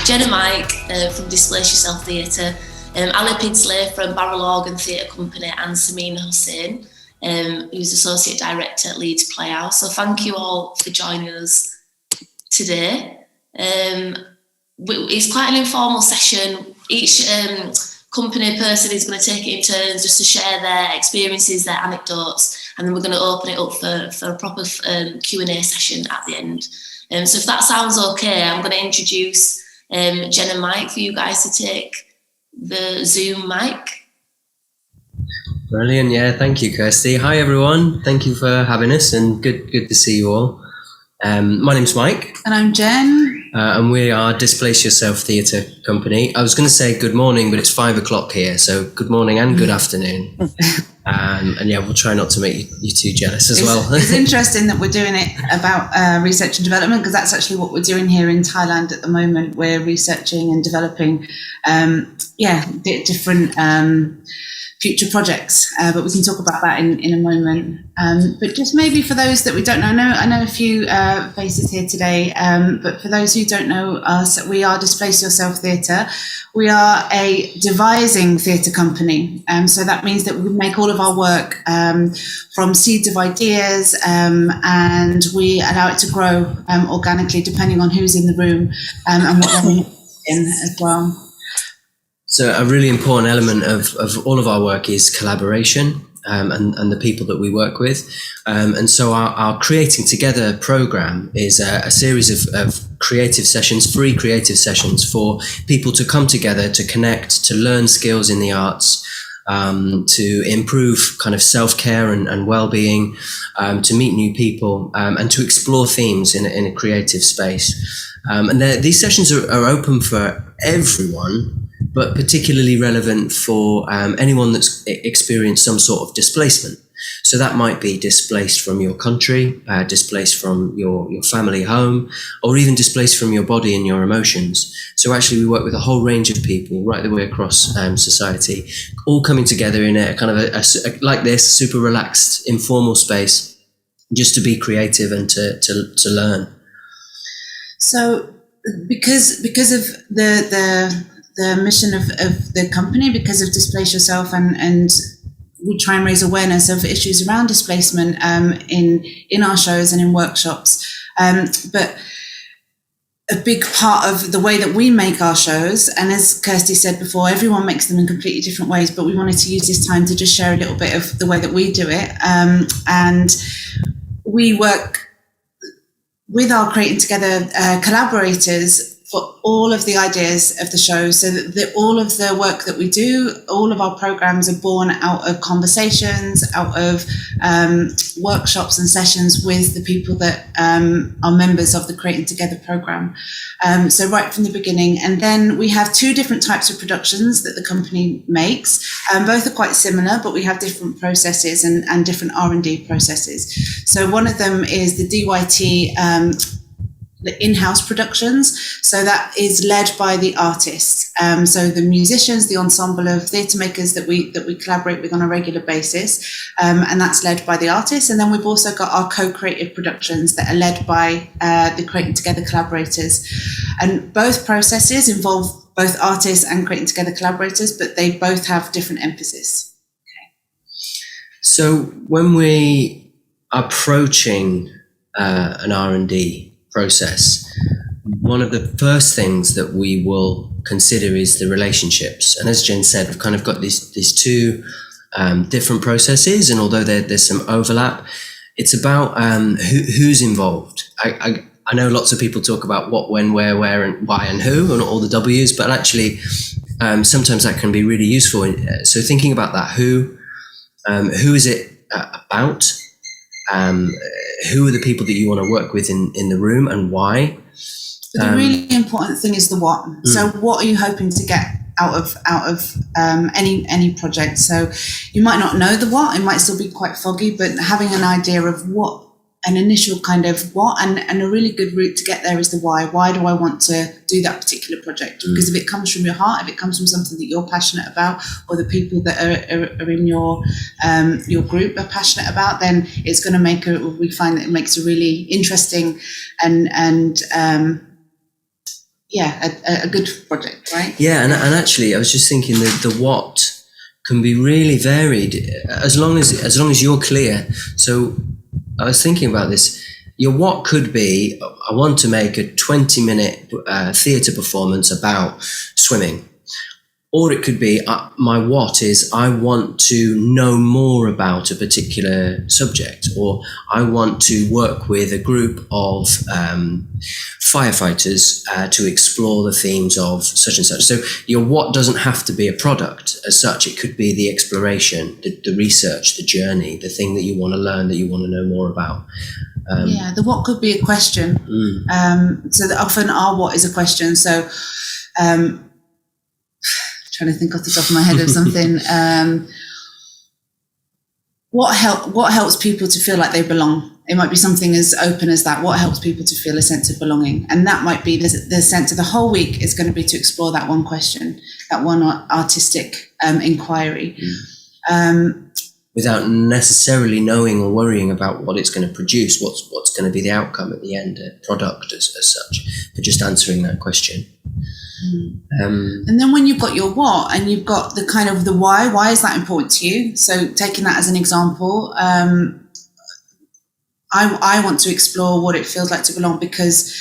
Jen and Mike from Displace Yourself Theatre, Ali Pidsley from Barrel Organ Theatre Company, and Samina Hussain, who's Associate Director at Leeds Playhouse. So thank you all for joining us today. It's quite an informal session. Each company person is going to take it in turns just to share their experiences, their anecdotes, and then we're going to open it up for a proper Q&A session at the end. So if that sounds okay, I'm going to introduce Jen and Mike for you guys to take the Zoom mic. Brilliant, yeah, thank you, Kirsty. Hi everyone, thank you for having us, and good to see you all. My name's Mike. And I'm Jen. And we are Displace Yourself Theatre Company. I was going to say good morning, but it's 5 o'clock here, so good morning and good afternoon. And yeah, we'll try not to make you too jealous as well. It's interesting that we're doing it about research and development, because that's actually what we're doing here in Thailand at the moment. We're researching and developing, different future projects, but we can talk about that in a moment. But just maybe for those that we don't know, I know a few faces here today, but for those who don't know us, we are Displace Yourself Theatre. We are a devising theatre company, so that means that we make all of our work from seeds of ideas, and we allow it to grow organically depending on who's in the room and what they're in as well. So a really important element of all of our work is collaboration and the people that we work with. And so our Creating Together program is a series of creative sessions, free creative sessions for people to come together, to connect, to learn skills in the arts, to improve kind of self-care and well-being, to meet new people, and to explore themes in a creative space. And these sessions are open for everyone, but particularly relevant for anyone that's experienced some sort of displacement. So that might be displaced from your country, displaced from your family home, or even displaced from your body and your emotions. So actually we work with a whole range of people right the way across society, all coming together in a kind of a like this, super relaxed, informal space, just to be creative and to learn. So because of the mission of the company, because of Displace Yourself, and we try and raise awareness of issues around displacement in our shows and in workshops. But a big part of the way that we make our shows, and as Kirsty said before, everyone makes them in completely different ways, but we wanted to use this time to just share a little bit of the way that we do it. And we work with our Creating Together collaborators for all of the ideas of the show, so that all of the work that we do, all of our programs are born out of conversations, out of workshops and sessions with the people that are members of the Creating Together program. So right from the beginning. And then we have two different types of productions that the company makes. Both are quite similar, but we have different processes and different R&D processes. So one of them is the DYT the in-house productions. So that is led by the artists. So the musicians, the ensemble of theatre makers that we collaborate with on a regular basis, and that's led by the artists. And then we've also got our co-creative productions that are led by the Creating Together collaborators. And both processes involve both artists and Creating Together collaborators, but they both have different emphasis. Okay. So when we are approaching an R&D process, one of the first things that we will consider is the relationships. And as Jen said, we've kind of got these two different processes, and although there's some overlap, it's about who's involved. I know lots of people talk about what, when, where, and why, and who, and all the W's, but actually sometimes that can be really useful. So thinking about that, who is it about? Who are the people that you want to work with in the room, and why? The really important thing is the what. So what are you hoping to get out of any project? So you might not know the what, it might still be quite foggy, but having an idea of what, an initial kind of what, and a really good route to get there is the why. Why do I want to do that particular project? Because if it comes from your heart, if it comes from something that you're passionate about, or the people that are in your group are passionate about, then it's going to we find that it makes a really interesting and a good project, right? Yeah, and actually, I was just thinking that the what can be really varied as long as you're clear. So I was thinking about this. Your what could be, I want to make a 20-minute theatre performance about swimming. Or it could be, my what is, I want to know more about a particular subject, or I want to work with a group of firefighters to explore the themes of such and such. So your what doesn't have to be a product as such. It could be the exploration, the research, the journey, the thing that you want to learn, that you want to know more about. The what could be a question. So that often our what is a question. So trying to think off the top of my head of something. What helps people to feel like they belong? It might be something as open as that. What helps people to feel a sense of belonging? And that might be the sense of the whole week is going to be to explore that one question, that one artistic inquiry. Without necessarily knowing or worrying about what it's going to produce, what's going to be the outcome at the end, a product as such, but just answering that question. And then when you've got your what and you've got the kind of the why is that important to you? So taking that as an example, I want to explore what it feels like to belong because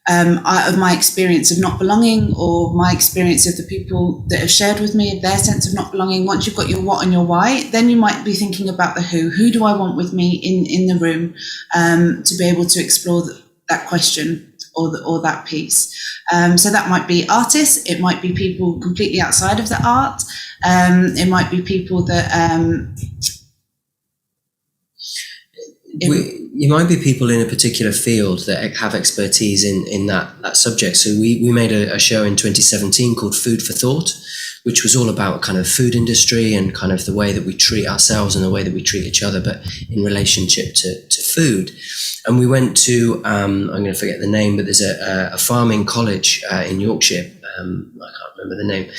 of my experience of not belonging, or my experience of the people that have shared with me their sense of not belonging. Once you've got your what and your why, then you might be thinking about the who do I want with me in the room to be able to explore that question or that piece. So that might be artists, it might be people completely outside of the art, it might be people that you might be people in a particular field that have expertise in that subject. So we made a show in 2017 called Food for Thought, which was all about kind of food industry and kind of the way that we treat ourselves and the way that we treat each other, but in relationship to food. And we went to, I'm going to forget the name, but there's a farming college in Yorkshire. I can't remember the name.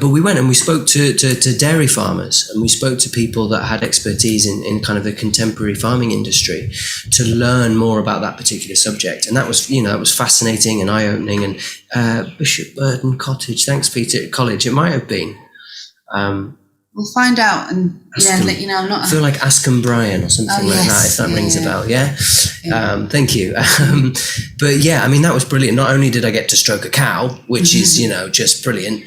But we went and we spoke to dairy farmers, and we spoke to people that had expertise in kind of the contemporary farming industry to learn more about that particular subject. And that was, that was fascinating and eye-opening. And Bishop Burden Cottage, thanks Peter, College, it might have been. We'll find out and let you know. I feel like Ask 'em Brian or something like that, if that rings a bell. Yeah. Thank you. But yeah, I mean, that was brilliant. Not only did I get to stroke a cow, which is, just brilliant,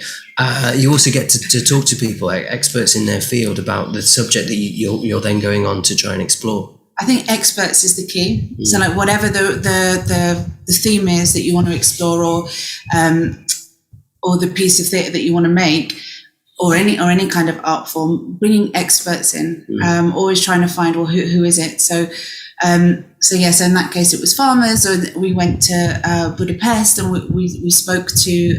you also get to talk to people, experts in their field, about the subject that you're then going on to try and explore. I think experts is the key. So like whatever the theme is that you want to explore, or the piece of theatre that you want to make, or any kind of art form, bringing experts in, always trying to find, well, who is it? So in that case, it was farmers, or we went to Budapest and we spoke to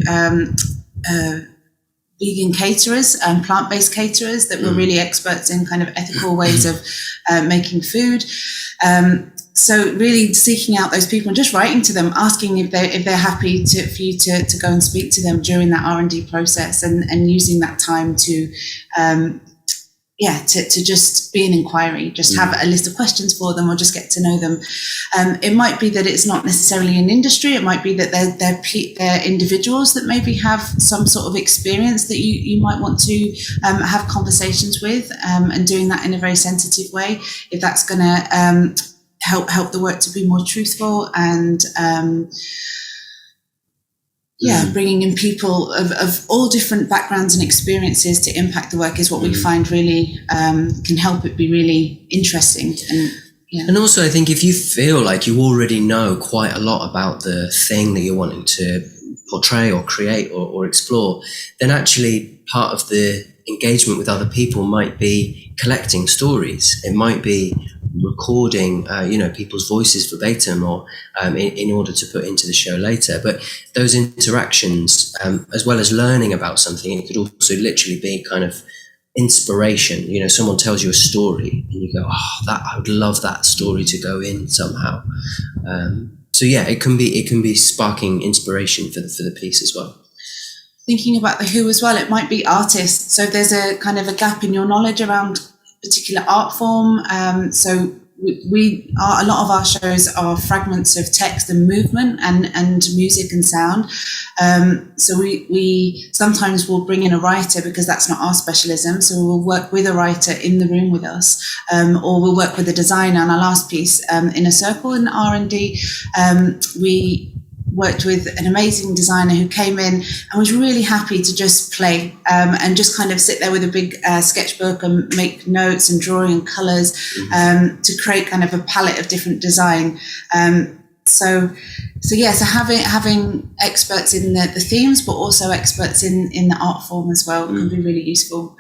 vegan caterers and plant-based caterers that were really experts in kind of ethical ways of making food. So really seeking out those people and just writing to them, asking if they're happy for you to go and speak to them during that R&D process, and using that time to just be an inquiry, just have a list of questions for them, or just get to know them. It might be that it's not necessarily an industry. It might be that they're individuals that maybe have some sort of experience that you might want to have conversations with, and doing that in a very sensitive way, if that's going to help the work to be more truthful, and bringing in people of all different backgrounds and experiences to impact the work is what we find really can help it be really interesting. And also, I think if you feel like you already know quite a lot about the thing that you're wanting to portray or create or explore, then actually part of the engagement with other people might be collecting stories. It might be recording, people's voices verbatim, or in order to put into the show later. But those interactions, as well as learning about something, it could also literally be kind of inspiration. Someone tells you a story and you go, I would love that story to go in somehow. It can be sparking inspiration for the piece as well. Thinking about the who as well, it might be artists. So there's a kind of a gap in your knowledge around particular art form. So a lot of our shows are fragments of text and movement and music and sound. So we sometimes will bring in a writer because that's not our specialism. So we'll work with a writer in the room with us, or we'll work with a designer. On our last piece, In a Circle in R&D, we worked with an amazing designer who came in and was really happy to just play and just kind of sit there with a big sketchbook and make notes and drawing and colours to create kind of a palette of different design. So having experts in the themes, but also experts in the art form as well can be really useful.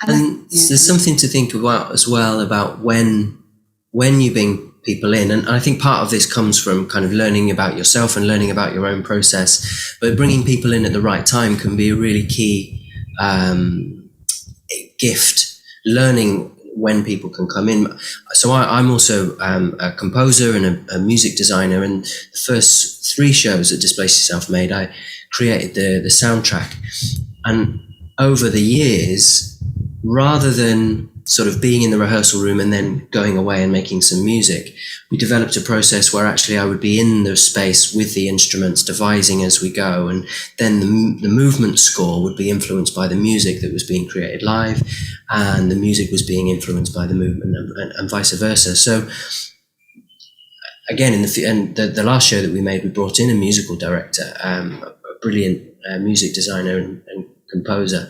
And there's something to think about as well about when you bring people in, and I think part of this comes from kind of learning about yourself and learning about your own process, but bringing people in at the right time can be a really key gift, learning when people can come in. So I'm also a composer and a music designer, and the first 3 shows that Displace Yourself made, I created the soundtrack. And over the years, rather than sort of being in the rehearsal room and then going away and making some music, we developed a process where actually I would be in the space with the instruments, devising as we go, and then the movement score would be influenced by the music that was being created live, and the music was being influenced by the movement, and vice versa. So again, in the last show that we made, we brought in a musical director, a brilliant music designer and composer.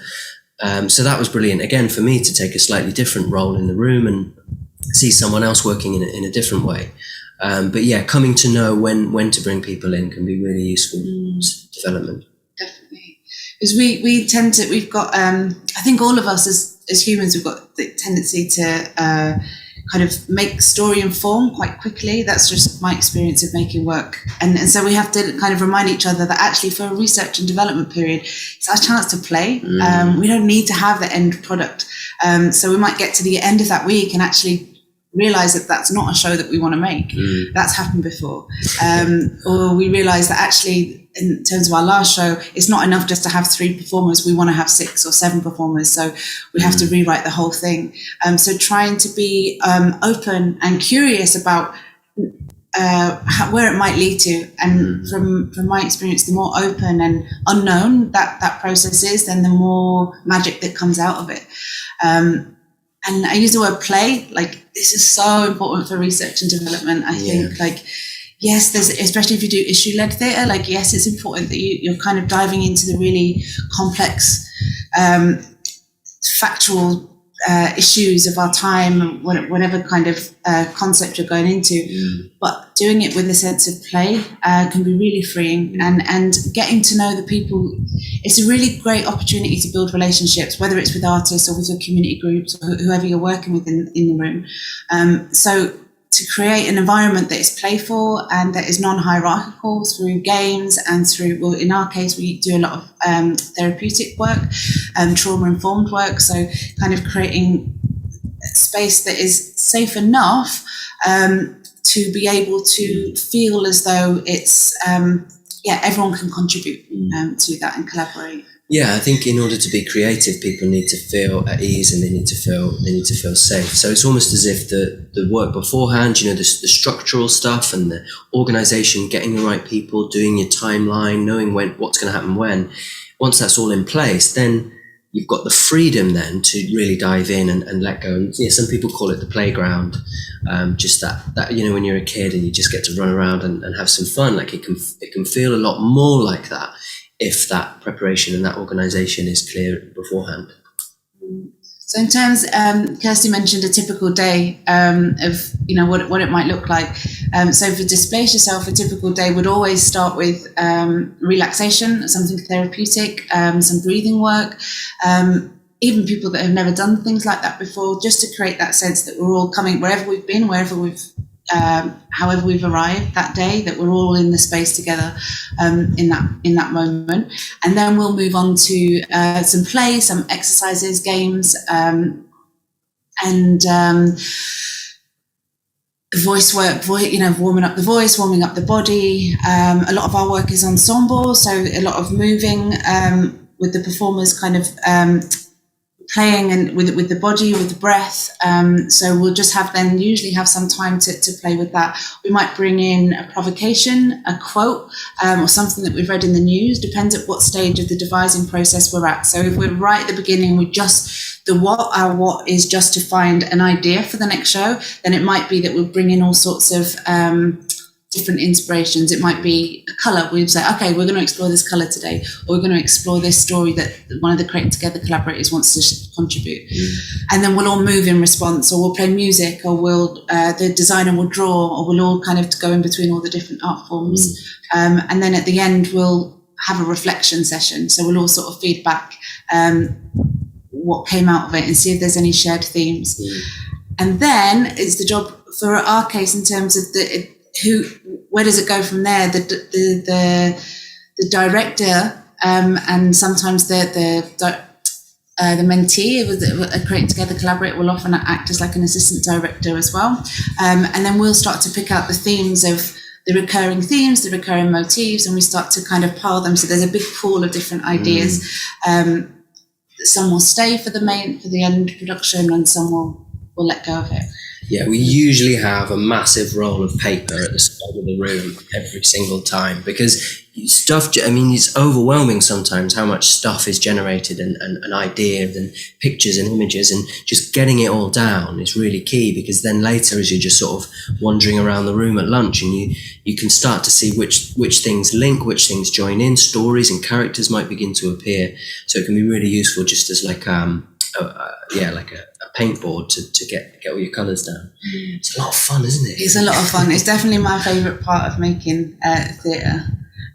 So that was brilliant, again, for me to take a slightly different role in the room and see someone else working in a different way. But yeah, coming to know when to bring people in can be really useful development. Definitely. Because we've got, I think all of us as humans, we've got the tendency to kind of make story inform quite quickly. That's just my experience of making work. And so we have to kind of remind each other that actually for a research and development period, it's our chance to play. We don't need to have the end product. So we might get to the end of that week and actually realize that that's not a show that we want to make. That's happened before. Or we realize that actually, in terms of our last show, it's not enough just to have 3 performers. We want to have 6 or 7 performers. So we have to rewrite the whole thing. So trying to be open and curious about where it might lead to. And from my experience, the more open and unknown that process is, then the more magic that comes out of it. And I use the word play, like this is so important for research and development. I think, like, yes, there's, especially if you do issue-led theatre, like, yes, it's important that you're kind of diving into the really complex, factual issues of our time, whatever kind of concept you're going into. But doing it with a sense of play can be really freeing, and getting to know the people. It's a really great opportunity to build relationships, whether it's with artists or with your community groups or whoever you're working with in the room. So to create an environment that is playful and that is non-hierarchical through games and through, well, in our case, we do a lot of therapeutic work, trauma-informed work. So kind of creating a space that is safe enough to be able to feel as though it's, everyone can contribute to that and collaborate. Yeah, I think in order to be creative, people need to feel at ease and they need to feel safe. So it's almost as if the work beforehand, the structural stuff and the organisation, getting the right people, doing your timeline, knowing what's going to happen when. Once that's all in place, then you've got the freedom then to really dive in and let go. And some people call it the playground. Just that when you're a kid and you just get to run around and have some fun, like it can feel a lot more like that if that preparation and that organisation is clear beforehand. So in terms, Kirsty mentioned a typical day of what it might look like. So for Displace Yourself, a typical day would always start with relaxation, something therapeutic, some breathing work. Even people that have never done things like that before, just to create that sense that we're all coming, wherever we've been, however we've arrived that day, that we're all in the space together in that moment. And then we'll move on to some play, some exercises, games, and voice work, warming up the voice, warming up the body. A lot of our work is ensemble, so a lot of moving with the performers kind of playing and with the body, with the breath. So we'll just usually have some time to play with that. We might bring in a provocation, a quote, or something that we've read in the news, depends at what stage of the devising process we're at. So if we're right at the beginning, our what is just to find an idea for the next show, then it might be that we'll bring in all sorts of different inspirations. It might be a colour. We'd say, okay, we're going to explore this colour today, or we're going to explore this story that one of the Create Together collaborators wants to contribute. And then we'll all move in response, or we'll play music, or the designer will draw, or we'll all kind of go in between all the different art forms. And then at the end, we'll have a reflection session. So we'll all sort of feed back what came out of it and see if there's any shared themes. And then it's the job for our case in terms of where does it go from there? The director and sometimes the mentee with a Create Together collaborator will often act as like an assistant director as well. And then we'll start to pick out the themes of the recurring themes, the recurring motifs, and we start to kind of pile them. So there's a big pool of different ideas. Some will stay for the end production, and some will let go of it. Yeah, we usually have a massive roll of paper at the start of the room every single time, because it's overwhelming sometimes how much stuff is generated and ideas and pictures and images, and just getting it all down is really key, because then later as you're just sort of wandering around the room at lunch, and you can start to see which things link, which things join in, stories and characters might begin to appear. So it can be really useful just as like a paintboard to get all your colours down. It's a lot of fun, isn't it? It's a lot of fun. It's definitely my favourite part of making theatre.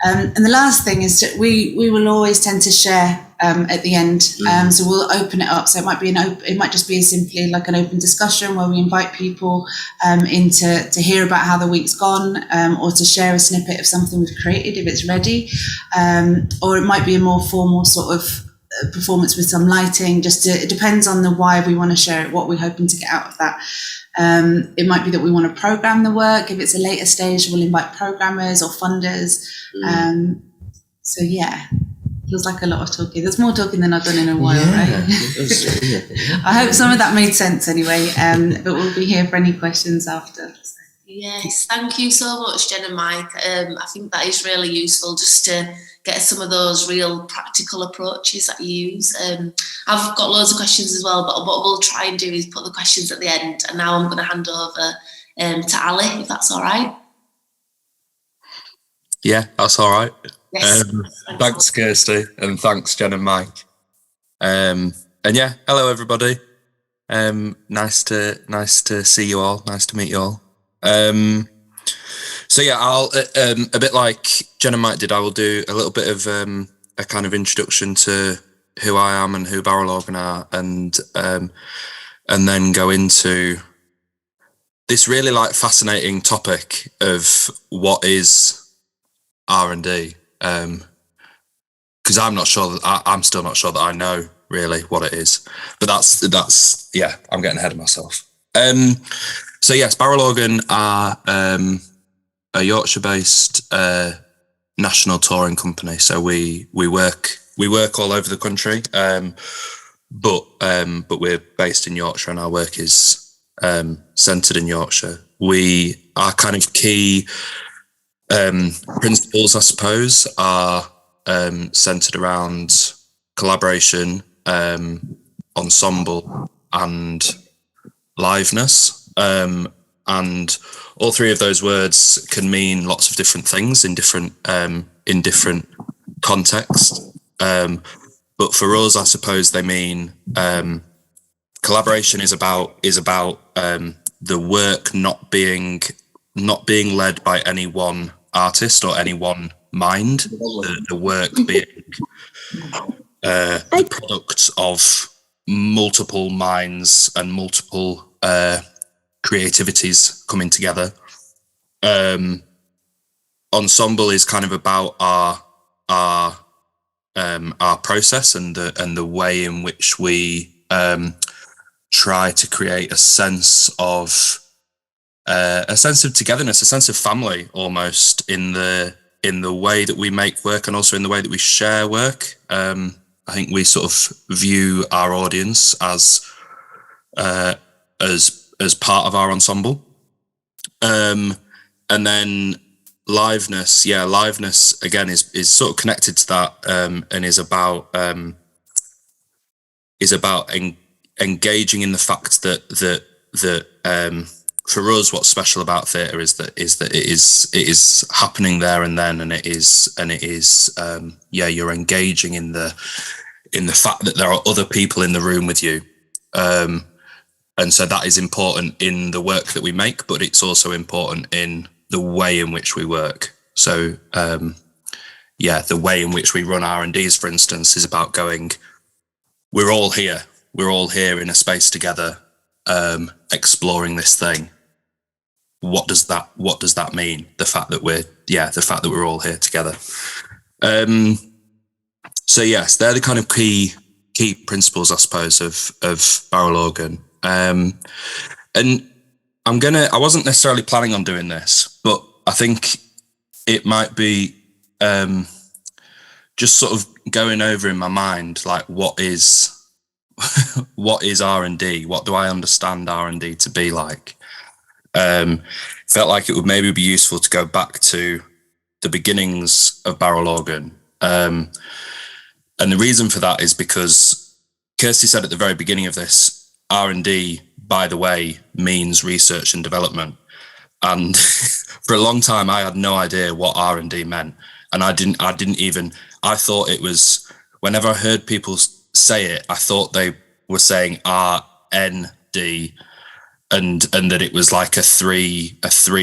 And the last thing is that we will always tend to share at the end. So we'll open it up. So it might just be simply like an open discussion where we invite people in to hear about how the week's gone, or to share a snippet of something we've created if it's ready. Or it might be a more formal sort of performance with some lighting. It depends on the why we want to share it, what we're hoping to get out of that. It might be that we want to program the work. If it's a later stage, we'll invite programmers or funders. So yeah, feels like a lot of talking. There's more talking than I've done in a while, right? I hope some of that made sense anyway, but we'll be here for any questions after. Yes, thank you so much, Jen and Mike. I think that is really useful just to get some of those real practical approaches that you use. I've got loads of questions as well, but what we'll try and do is put the questions at the end. And now I'm going to hand over to Ali, if that's all right. Yeah, that's all right. Yes. Thanks, Kirsty, and thanks, Jen and Mike. And yeah, hello everybody. Nice to see you all. Nice to meet you all. So yeah, I'll a bit like Jen and Mike did. I will do a little bit of a kind of introduction to who I am and who Barrel Organ are, and then go into this really like fascinating topic of what is R&D. Because I'm still not sure that I know really what it is. But that's yeah, I'm getting ahead of myself. So yes, Barrel Organ are a Yorkshire-based national touring company. So we work all over the country, but we're based in Yorkshire, and our work is centred in Yorkshire. Our kind of key principles, I suppose, are centred around collaboration, ensemble, and liveness. And all three of those words can mean lots of different things in different contexts. But for us, I suppose they mean collaboration is about the work not being led by any one artist or any one mind. The work being the product of multiple minds and multiple creativities coming together. Ensemble is kind of about our process and the way in which we try to create a sense of togetherness, a sense of family, almost in the way that we make work, and also in the way that we share work. I think we sort of view our audience as part of our ensemble. And then liveness again is sort of connected to that, and is about engaging in the fact that for us, what's special about theatre is that it is happening there and then, and it is you're engaging in the fact that there are other people in the room with you, and so that is important in the work that we make, but it's also important in the way in which we work. So the way in which we run R&Ds, for instance, is about going, we're all here in a space together, exploring this thing. What does that mean? The fact that we're all here together. So yes, they're the kind of key principles, I suppose, of barrel organ. And I wasn't necessarily planning on doing this, but I think it might be just sort of going over in my mind, like, what is R&D? What do I understand R&D to be like? Felt like it would maybe be useful to go back to the beginnings of barrel organ. And the reason for that is because Kirsty said at the very beginning of this, R&D, by the way, means research and development. And for a long time, I had no idea what R&D meant. And I thought it was, whenever I heard people say it, I thought they were saying R-N-D, and that it was like a three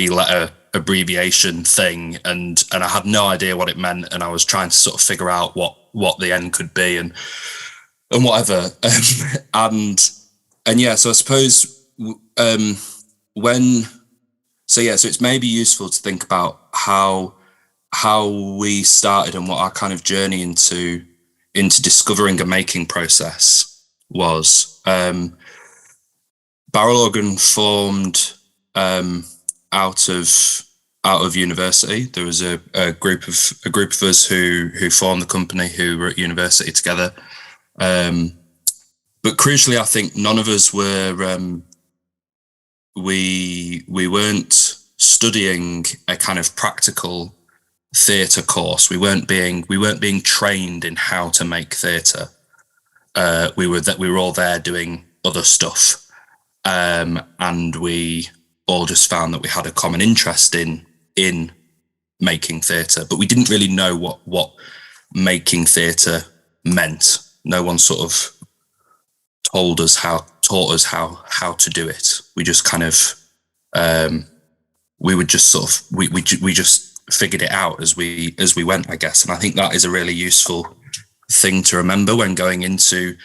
letter abbreviation thing. And I had no idea what it meant. And I was trying to sort of figure out what the N could be and whatever. So I suppose so it's maybe useful to think about how we started and what our kind of journey into discovering a making process was. Barrel organ formed out of university. There was a group of us who formed the company, who were at university together. But crucially, I think none of us were. We weren't studying a kind of practical theatre course. We weren't being trained in how to make theatre. We were all there doing other stuff, and we all just found that we had a common interest in making theatre, but we didn't really know what making theatre meant. No one sort of taught us how to do it. We just kind of we just figured it out as we went, I guess. And I think that is a really useful thing to remember when going into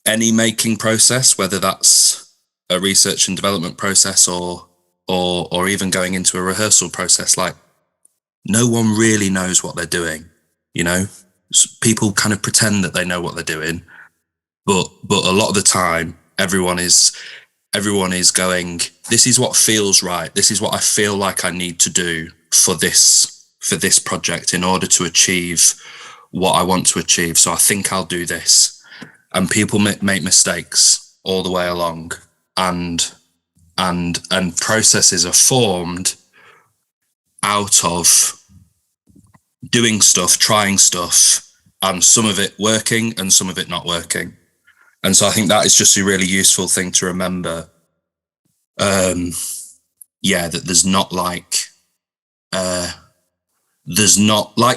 any making process, whether that's a research and development process or even going into a rehearsal process. Like, no one really knows what they're doing, you know. People kind of pretend that they know what they're doing, but a lot of the time everyone is going, this is what feels right, this is what I feel like I need to do for this project in order to achieve what I want to achieve, so I think I'll do this. And people make mistakes all the way along, and processes are formed out of doing stuff, trying stuff, and some of it working and some of it not working. And so I think that is just a really useful thing to remember. That there's not like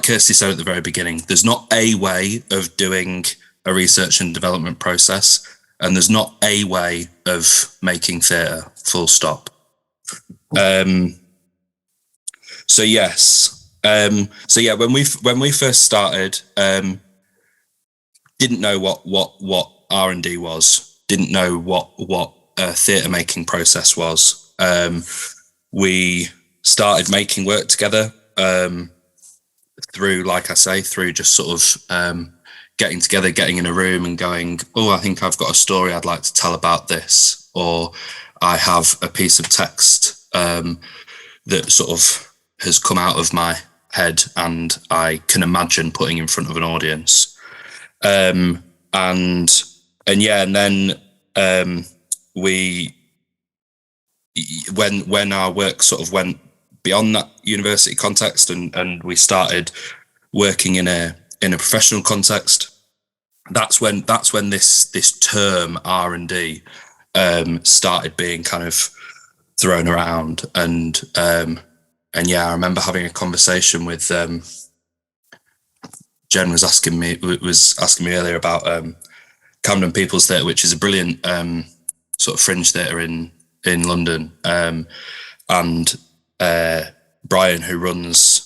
Kirsty said at the very beginning, there's not a way of doing a research and development process, and there's not a way of making theatre, full stop. When we first started, didn't know what R&D was, didn't know what a theatre making process was. We started making work together through just sort of getting together, getting in a room and going, oh, I think I've got a story I'd like to tell about this, or I have a piece of text that sort of has come out of my head and I can imagine putting in front of an audience. And then when our work sort of went beyond that university context and we started working in a professional context, that's when this term R&D started being kind of thrown around. And I remember having a conversation with Jen was asking me earlier about Camden People's Theatre, which is a brilliant sort of fringe theatre in London, and Brian, who runs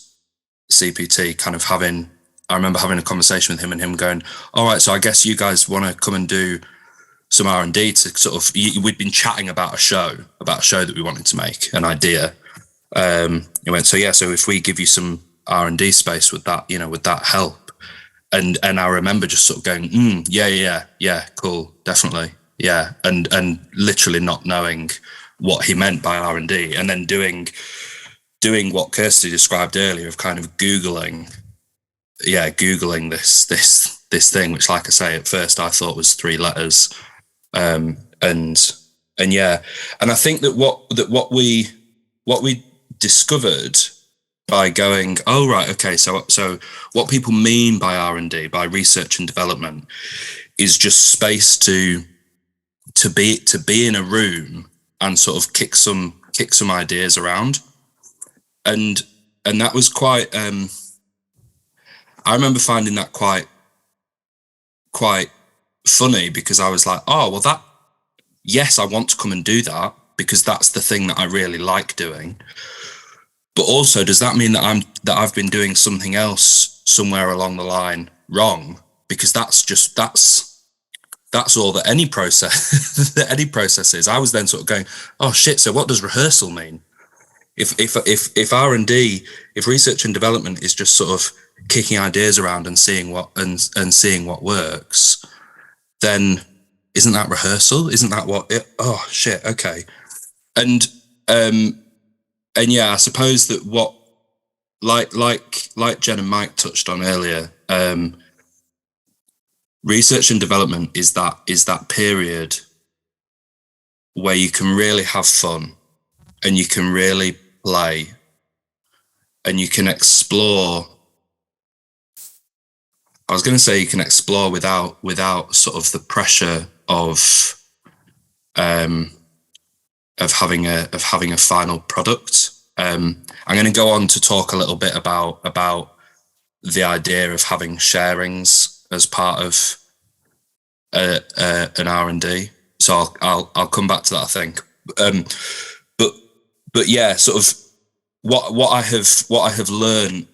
CPT, I remember having a conversation with him and him going, all right, so I guess you guys want to come and do some R&D to sort of, we'd been chatting about a show that we wanted to make, an idea. He went, so if we give you some R&D space, would that help? And I remember just sort of going, yeah, cool, definitely. Yeah. And literally not knowing what he meant by R&D, and then doing what Kirsty described earlier of kind of Googling this thing, which, like I say, at first I thought was 3 letters. And I think that what we discovered by going, oh right, okay, so what people mean by R&D, by research and development, is just space to be in a room and sort of kick some ideas around, and that was quite. I remember finding that quite funny, because I was like, oh well, yes, I want to come and do that because that's the thing that I really like doing. But also, does that mean that I've been doing something else somewhere along the line wrong? Because that's all that any process is. I was then sort of going, oh shit, so what does rehearsal mean? If R&D, if research and development is just sort of kicking ideas around and seeing what works, then isn't that rehearsal? Isn't that oh shit, okay. And I suppose that what, like Jen and Mike touched on earlier, research and development is that period where you can really have fun and you can really play and you can explore. I was going to say you can explore without sort of the pressure of having a final product. I'm going to go on to talk a little bit about the idea of having sharings as part of an R&D. So I'll come back to that, I think. But yeah, sort of what I have learned,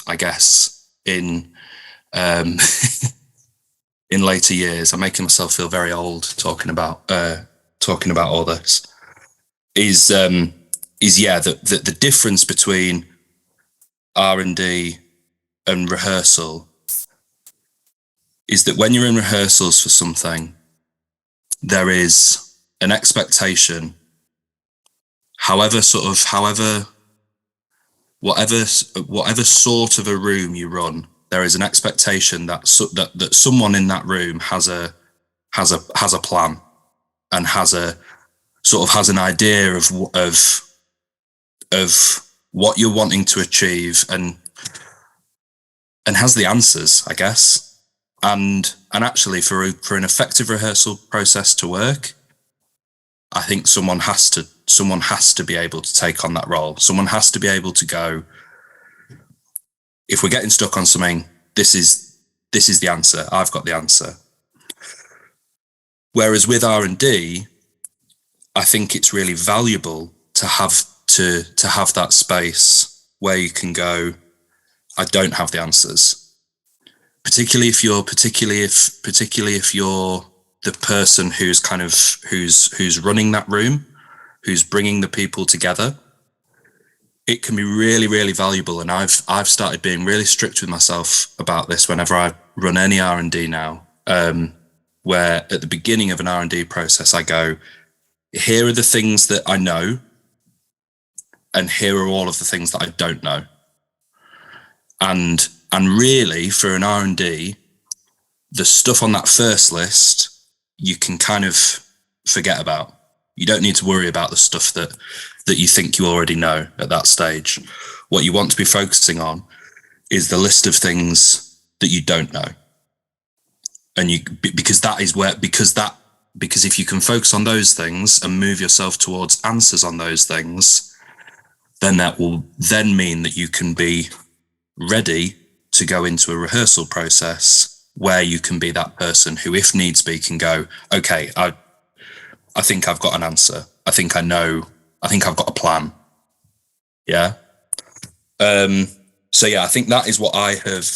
I guess, in in later years. I'm making myself feel very old talking about all this. Is the difference between R&D and rehearsal is that when you're in rehearsals for something, there is an expectation, whatever sort of a room you run, there is an expectation that someone in that room has a plan and has an idea of what you're wanting to achieve and has the answers, I guess. And actually, for an effective rehearsal process to work, I think someone has to be able to take on that role. Someone has to be able to go, if we're getting stuck on something, this is the answer. I've got the answer. Whereas with R&D, I think it's really valuable to have that space where you can go, I don't have the answers. Particularly if you're the person who's running that room, who's bringing the people together. It can be really, really valuable. And I've started being really strict with myself about this whenever I run any R&D now, where at the beginning of an R&D process, I go, here are the things that I know, and here are all of the things that I don't know. And really, for an R&D, the stuff on that first list, you can kind of forget about. You don't need to worry about the stuff that you think you already know at that stage. What you want to be focusing on is the list of things that you don't know. And because if you can focus on those things and move yourself towards answers on those things, then that will then mean that you can be ready to go into a rehearsal process where you can be that person who, if needs be, can go, okay, I think I've got an answer. I think I know. I think I've got a plan. Yeah. So yeah, I think that is what I have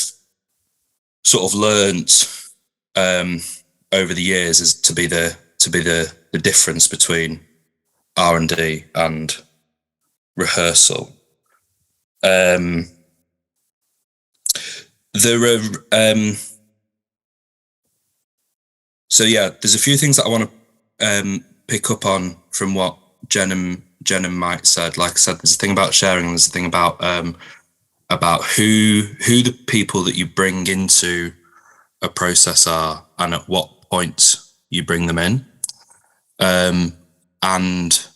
sort of learnt over the years, is to be the difference between R&D and rehearsal. There are so yeah, there's a few things that I want to pick up on from what Jen and Mike said. Like I said, there's a thing about sharing, and there's a thing about who the people that you bring into a process are, and at what point you bring them in. And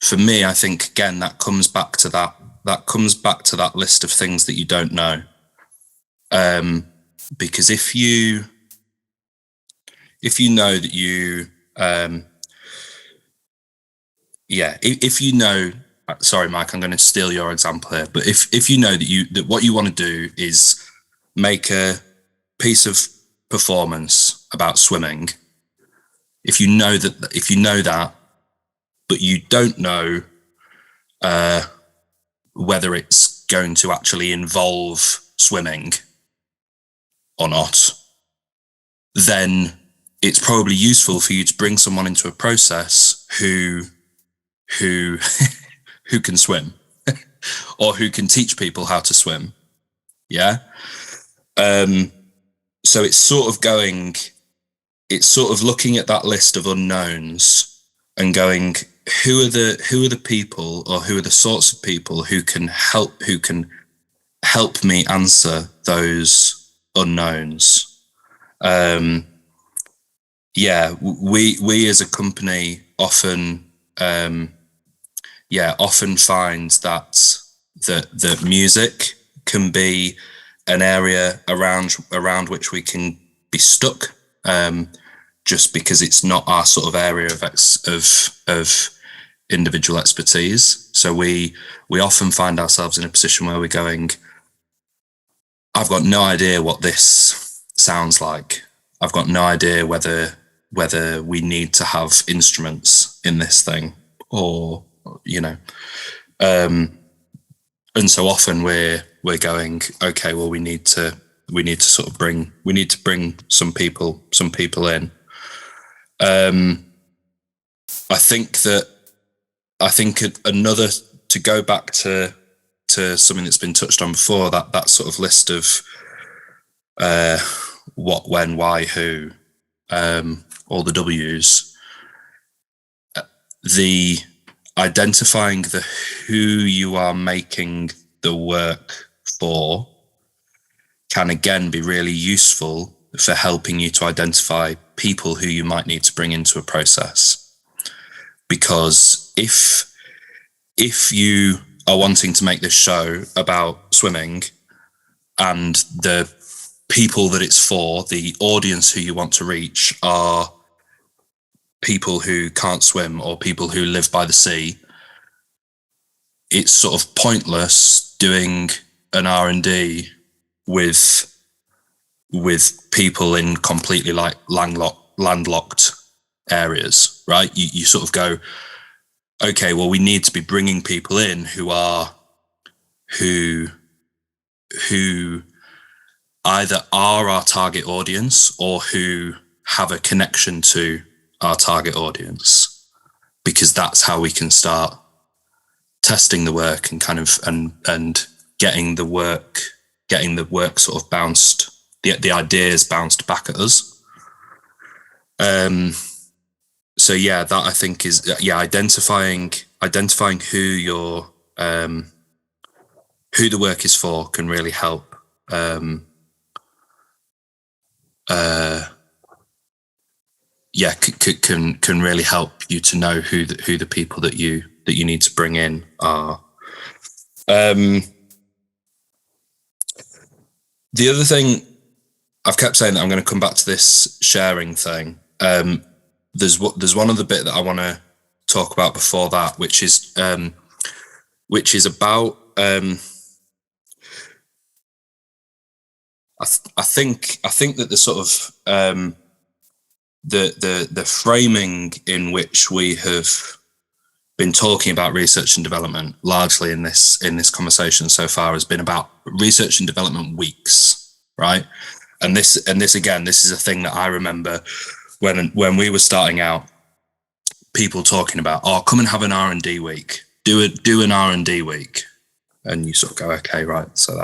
for me, I think again that comes back to that list of things that you don't know. Because if you know that you if you know, sorry Mike, I'm going to steal your example here, but if you know that what you want to do is make a piece of performance about swimming, if you know that, but you don't know whether it's going to actually involve swimming or not, then it's probably useful for you to bring someone into a process who can swim or who can teach people how to swim. Yeah. So it's sort of looking at that list of unknowns and going, who are the people, or who are the sorts of people who can help me answer those unknowns. We as a company often find that music can be an area around which we can be stuck, just because it's not our sort of area of individual expertise. So we often find ourselves in a position where we're going, I've got no idea what this sounds like. I've got no idea whether we need to have instruments in this thing, or and so often we're going, okay, well we need to bring some people in. I think another, to go back to something that's been touched on before, that sort of list of what, when, why, who, all the W's, the identifying the who you are making the work for can again be really useful for helping you to identify people who you might need to bring into a process. Because if you are wanting to make this show about swimming, and the people that it's for, the audience who you want to reach, are people who can't swim or people who live by the sea, it's sort of pointless doing an R&D with people in completely like landlocked areas, right? You sort of go, okay, well, we need to be bringing people in who either are our target audience or who have a connection to our target audience, because that's how we can start testing the work and kind of and getting the work sort of bounced, the ideas bounced back at us. So yeah, that I think is identifying who your who the work is for can really help can really help you to know who the people that you need to bring in are. The other thing, I've kept saying that I'm going to come back to this sharing thing. There's one other bit that I want to talk about before that, which is about. I think that the sort of the framing in which we have been talking about research and development largely in this conversation so far has been about research and development weeks, right? And this again, this is a thing that I remember when we were starting out, people talking about, oh, come and have an R&D week, do an R&D week, and you sort of go, okay, right, so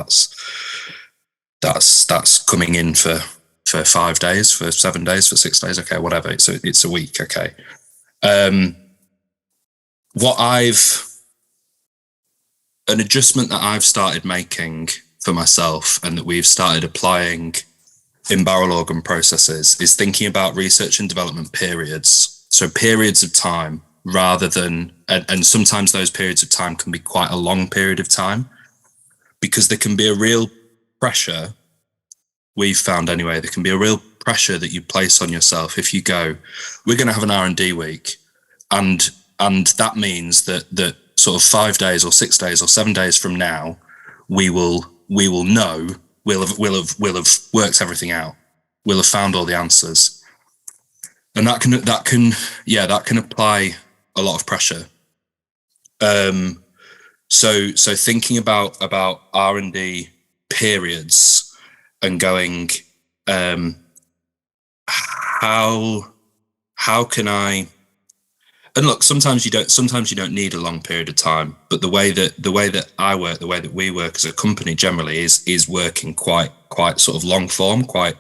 that's coming in for 5 days, for 7 days, for 6 days, okay, whatever. It's a week, okay. An adjustment that I've started making for myself and that we've started applying in barrel organ processes is thinking about research and development periods. So periods of time rather than, and sometimes those periods of time can be quite a long period of time, because there can be a real pressure, we've found anyway, there can be a real pressure that you place on yourself if you go, we're going to have an R&D week, and that means that sort of 5 days or 6 days or 7 days from now, we will know, we'll have worked everything out, we'll have found all the answers, and that can apply a lot of pressure. So thinking about R&D periods and going, how can I? And look, sometimes you don't need a long period of time, but the way that I work, the way that we work as a company generally is working quite sort of long form, quite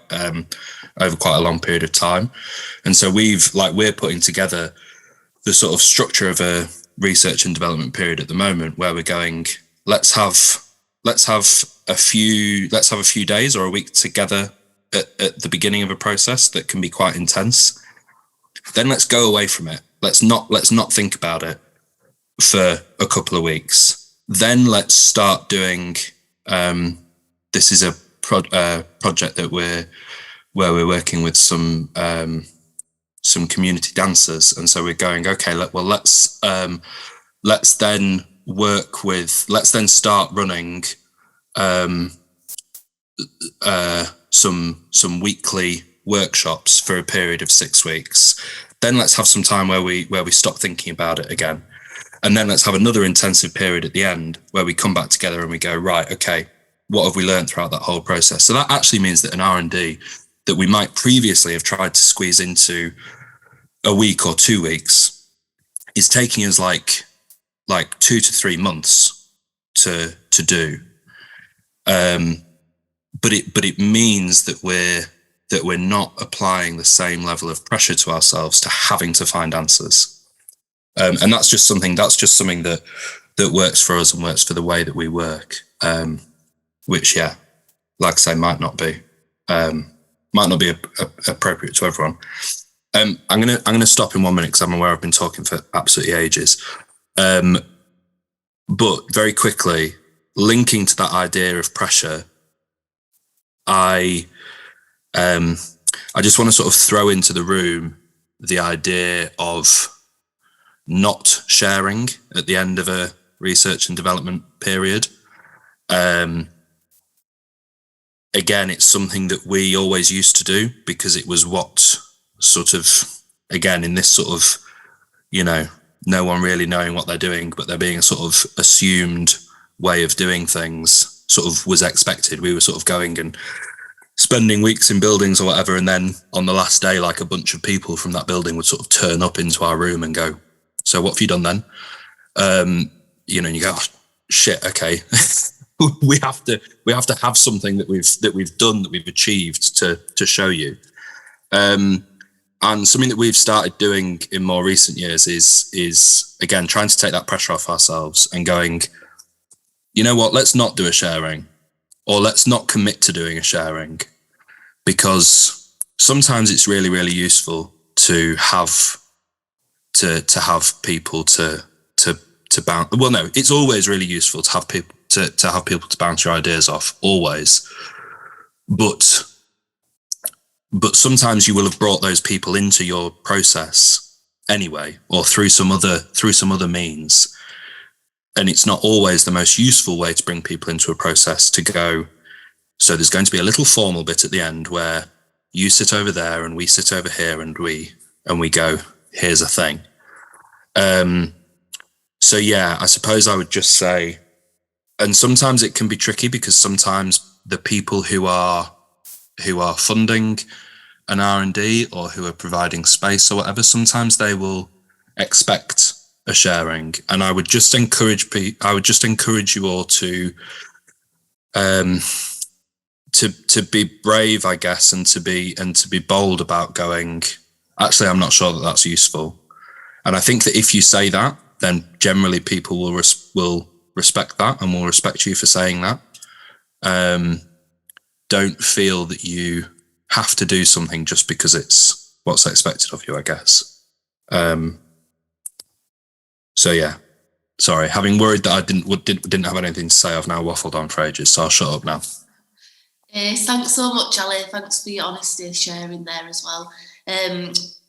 over quite a long period of time. And so we're putting together the sort of structure of a research and development period at the moment, where we're going, let's have a few days or a week together at the beginning of a process that can be quite intense. Then let's go away from it. Let's not think about it for a couple of weeks. Then let's start doing. This is a project that where we're working with some community dancers, and so we're going, okay, let's then start running some weekly workshops for a period of 6 weeks. Then let's have some time where we stop thinking about it again, and then let's have another intensive period at the end where we come back together and we go, right, okay, what have we learned throughout that whole process? So that actually means that an R&D that we might previously have tried to squeeze into a week or 2 weeks is taking us like 2 to 3 months to do. But it means that we're not applying the same level of pressure to ourselves to having to find answers. And that's just something that works for us and works for the way that we work. Which, yeah, like I say, might not be appropriate to everyone. I'm gonna stop in 1 minute because I'm aware I've been talking for absolutely ages. But very quickly, linking to that idea of pressure, I just want to sort of throw into the room the idea of not sharing at the end of a research and development period. Again, it's something that we always used to do because it was what sort of, again, in this sort of, no one really knowing what they're doing, but there being a sort of assumed way of doing things sort of was expected. We were sort of going and spending weeks in buildings or whatever, and then on the last day, like a bunch of people from that building would sort of turn up into our room and go, so what have you done then? And you go, oh, shit, okay. we have to have something that we've done, that we've achieved to show you. And something that we've started doing in more recent years is again trying to take that pressure off ourselves and going, you know what, let's not do a sharing. or let's not commit to doing a sharing, because sometimes it's really, really useful to have people to bounce. Well, no, it's always really useful to have people to have people to bounce your ideas off, always. But sometimes you will have brought those people into your process anyway, or through some other means. And it's not always the most useful way to bring people into a process to go, so there's going to be a little formal bit at the end where you sit over there and we sit over here and we go, here's a thing. So yeah, I suppose I would just say, and sometimes it can be tricky because sometimes the people who are funding an R&D or who are providing space or whatever, sometimes they will expect a sharing, and I would just encourage you all to be brave, I guess, and to be bold about going, actually, I'm not sure that that's useful. And I think that if you say that, then generally people will respect that and will respect you for saying that. Don't feel that you have to do something just because it's what's expected of you, I guess. So yeah, sorry. Having worried that I didn't have anything to say, I've now waffled on for ages, so I'll shut up now. Thanks so much, Ali. Thanks for your honesty and sharing there as well.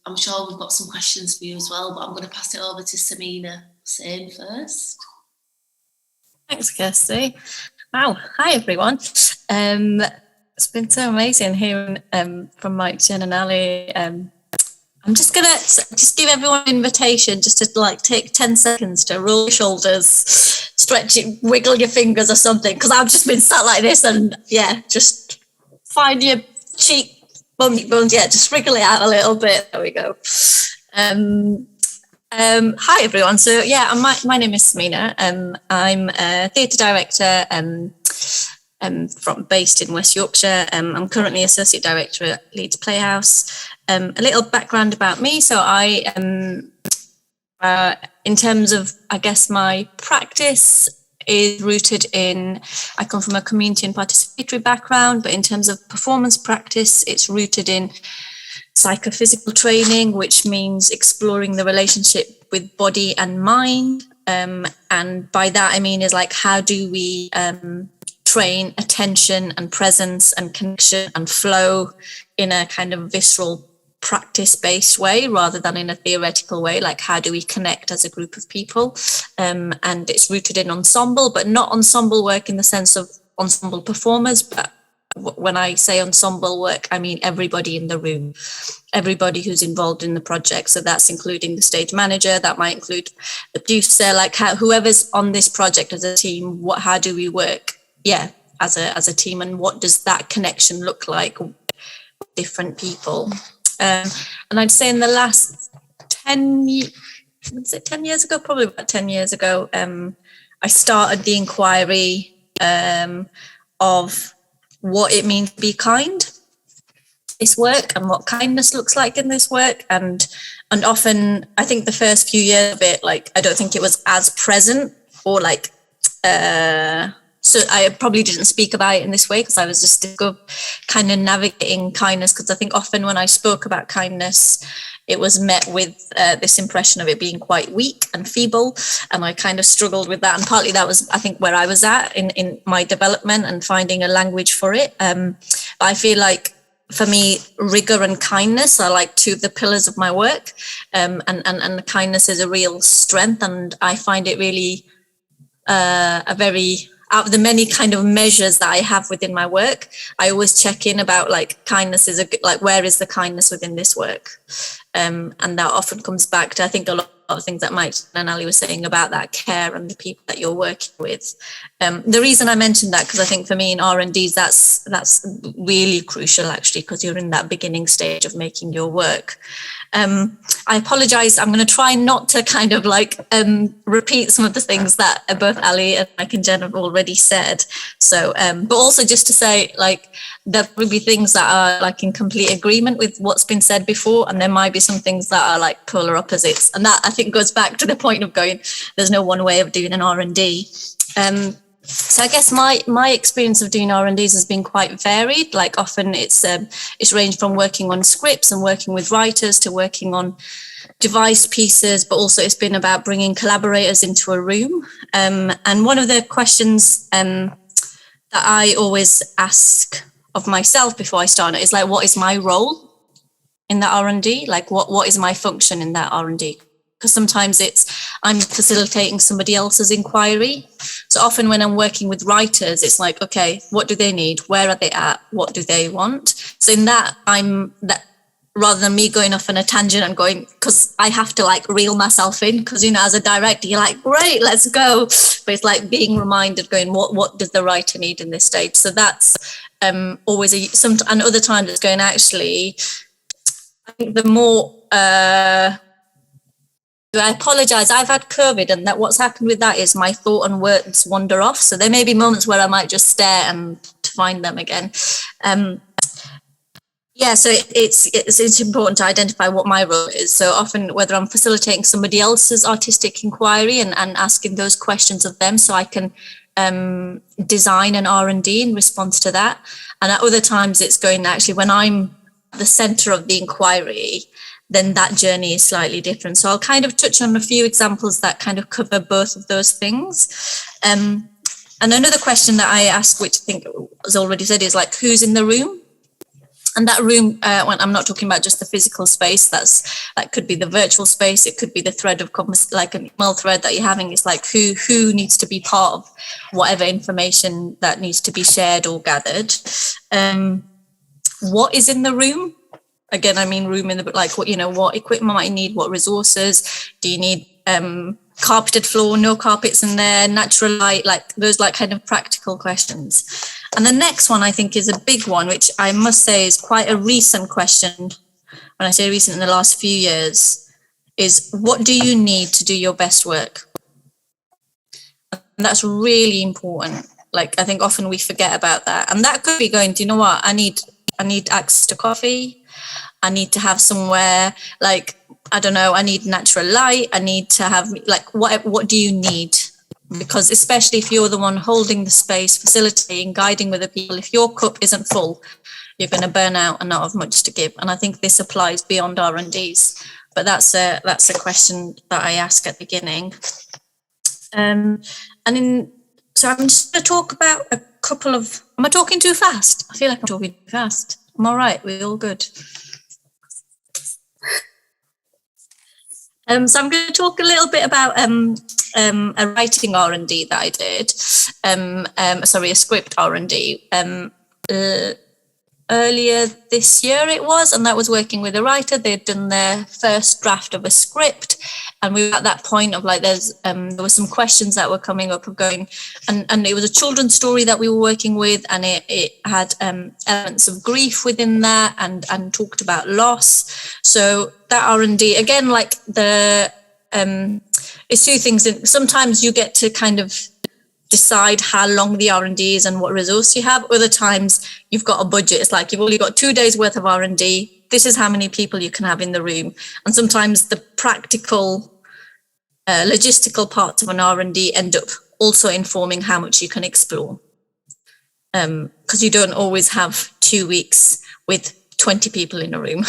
I'm sure we've got some questions for you as well, but I'm going to pass it over to Samina Hussain first. Thanks, Kirsty. Wow. Hi, everyone. It's been so amazing hearing from Mike, Jen and Ali. I'm just going to give everyone an invitation just to take 10 seconds to roll your shoulders, stretch it, wiggle your fingers or something, because I've just been sat like this and just find your cheek bones, just wriggle it out a little bit. There we go. Hi everyone. So my name is Samina. I'm a theatre director based in West Yorkshire. I'm currently associate director at Leeds Playhouse. A little background about me. So I in terms of, I guess, my practice is rooted in, I come from a community and participatory background, but in terms of performance practice, it's rooted in psychophysical training, which means exploring the relationship with body and mind. And by that, I mean is how do we train attention and presence and connection and flow in a kind of visceral practice-based way rather than in a theoretical way, how do we connect as a group of people, and it's rooted in ensemble, but not ensemble work in the sense of ensemble performers, but when I say ensemble work, I mean everybody in the room, everybody who's involved in the project. So that's including the stage manager, that might include the producer, whoever's on this project as a team, how do we work as a team, and what does that connection look like with different people. And I'd say in the last 10 years ago, probably about 10 years ago, I started the inquiry of what it means to be kind, this work, and what kindness looks like in this work. And often, I think the first few years of it, I don't think it was as present or so I probably didn't speak about it in this way because I was just kind of navigating kindness, because I think often when I spoke about kindness, it was met with this impression of it being quite weak and feeble, and I kind of struggled with that. And partly that was, I think, where I was at in my development and finding a language for it. But I feel like for me, rigor and kindness are two of the pillars of my work, and kindness is a real strength, and I find it really a very, out of the many kind of measures that I have within my work, I always check in about kindness is where is the kindness within this work, and that often comes back to, I think, a lot of things that Mike and Ali were saying about that care and the people that you're working with. The reason I mentioned that, because I think for me in R&Ds that's really crucial, actually, because you're in that beginning stage of making your work. I apologize. I'm going to try not to kind of repeat some of the things that both Ali and Mike and Jen have already said. So, but also just to say, there will be things that are in complete agreement with what's been said before, and there might be some things that are polar opposites. And that, I think, goes back to the point of going, there's no one way of doing an R&D. So I guess my experience of doing R&Ds has been quite varied. Like often it's ranged from working on scripts and working with writers to working on device pieces, but also it's been about bringing collaborators into a room. And one of the questions that I always ask of myself before I start it is like, what is my role in that R&D? Like what is my function in that R&D? Because sometimes I'm facilitating somebody else's inquiry. So often when I'm working with writers, it's like, okay, what do they need? Where are they at? What do they want? So in that, rather than me going off on a tangent and going, because I have to like reel myself in, because, you know, as a director, you're like, great, let's go. But it's like being reminded going, what does the writer need in this stage? So that's always and other times it's going, actually, I think the more, I apologize. I've had COVID, and that what's happened with that is my thought and words wander off. So there may be moments where I might just stare and to find them again. Yeah, so it's important to identify what my role is. So often, whether I'm facilitating somebody else's artistic inquiry and asking those questions of them, so I can design an R&D in response to that. And at other times, it's going, actually, when I'm the center of the inquiry, then that journey is slightly different. So I'll kind of touch on a few examples that kind of cover both of those things. And another question that I ask, which I think was already said, is like, who's in the room? And that room, when I'm not talking about just the physical space, that could be the virtual space, it could be the thread of like an email thread that you're having. It's like who needs to be part of whatever information that needs to be shared or gathered. What is in the room? Again, I mean room in the, like, what equipment might you need, what resources do you need? Carpeted floor, no carpets in there, natural light, like those like kind of practical questions. And the next one I think is a big one, which I must say is quite a recent question. When I say recent, in the last few years, is what do you need to do your best work? And that's really important. Like, I think often we forget about that. And that could be going, do you know what? I need access to coffee. I need to have somewhere, like, I don't know, I need natural light. I need to have, like, what do you need? Because especially if you're the one holding the space, facilitating, guiding other people, if your cup isn't full, you're going to burn out and not have much to give. And I think this applies beyond R&Ds. But that's a question that I ask at the beginning. So I'm just going to talk about a couple of, am I talking too fast? I feel like I'm talking too fast. I'm all right, we're all good. So I'm going to talk a little bit about a writing R&D that I did. A script R&D. Earlier this year it was, and that was working with a writer. They'd done their first draft of a script, and we were at that point of like, there were some questions that were coming up of going, and it was a children's story that we were working with, and it had elements of grief within that, and talked about loss. So that R&D, again, like it's two things. Sometimes you get to kind of decide how long the R&D is and what resource you have. Other times you've got a budget. It's like you've only got 2 days worth of R&D. This is how many people you can have in the room. And sometimes the practical, logistical parts of an R&D end up also informing how much you can explore. Because you don't always have 2 weeks with 20 people in a room.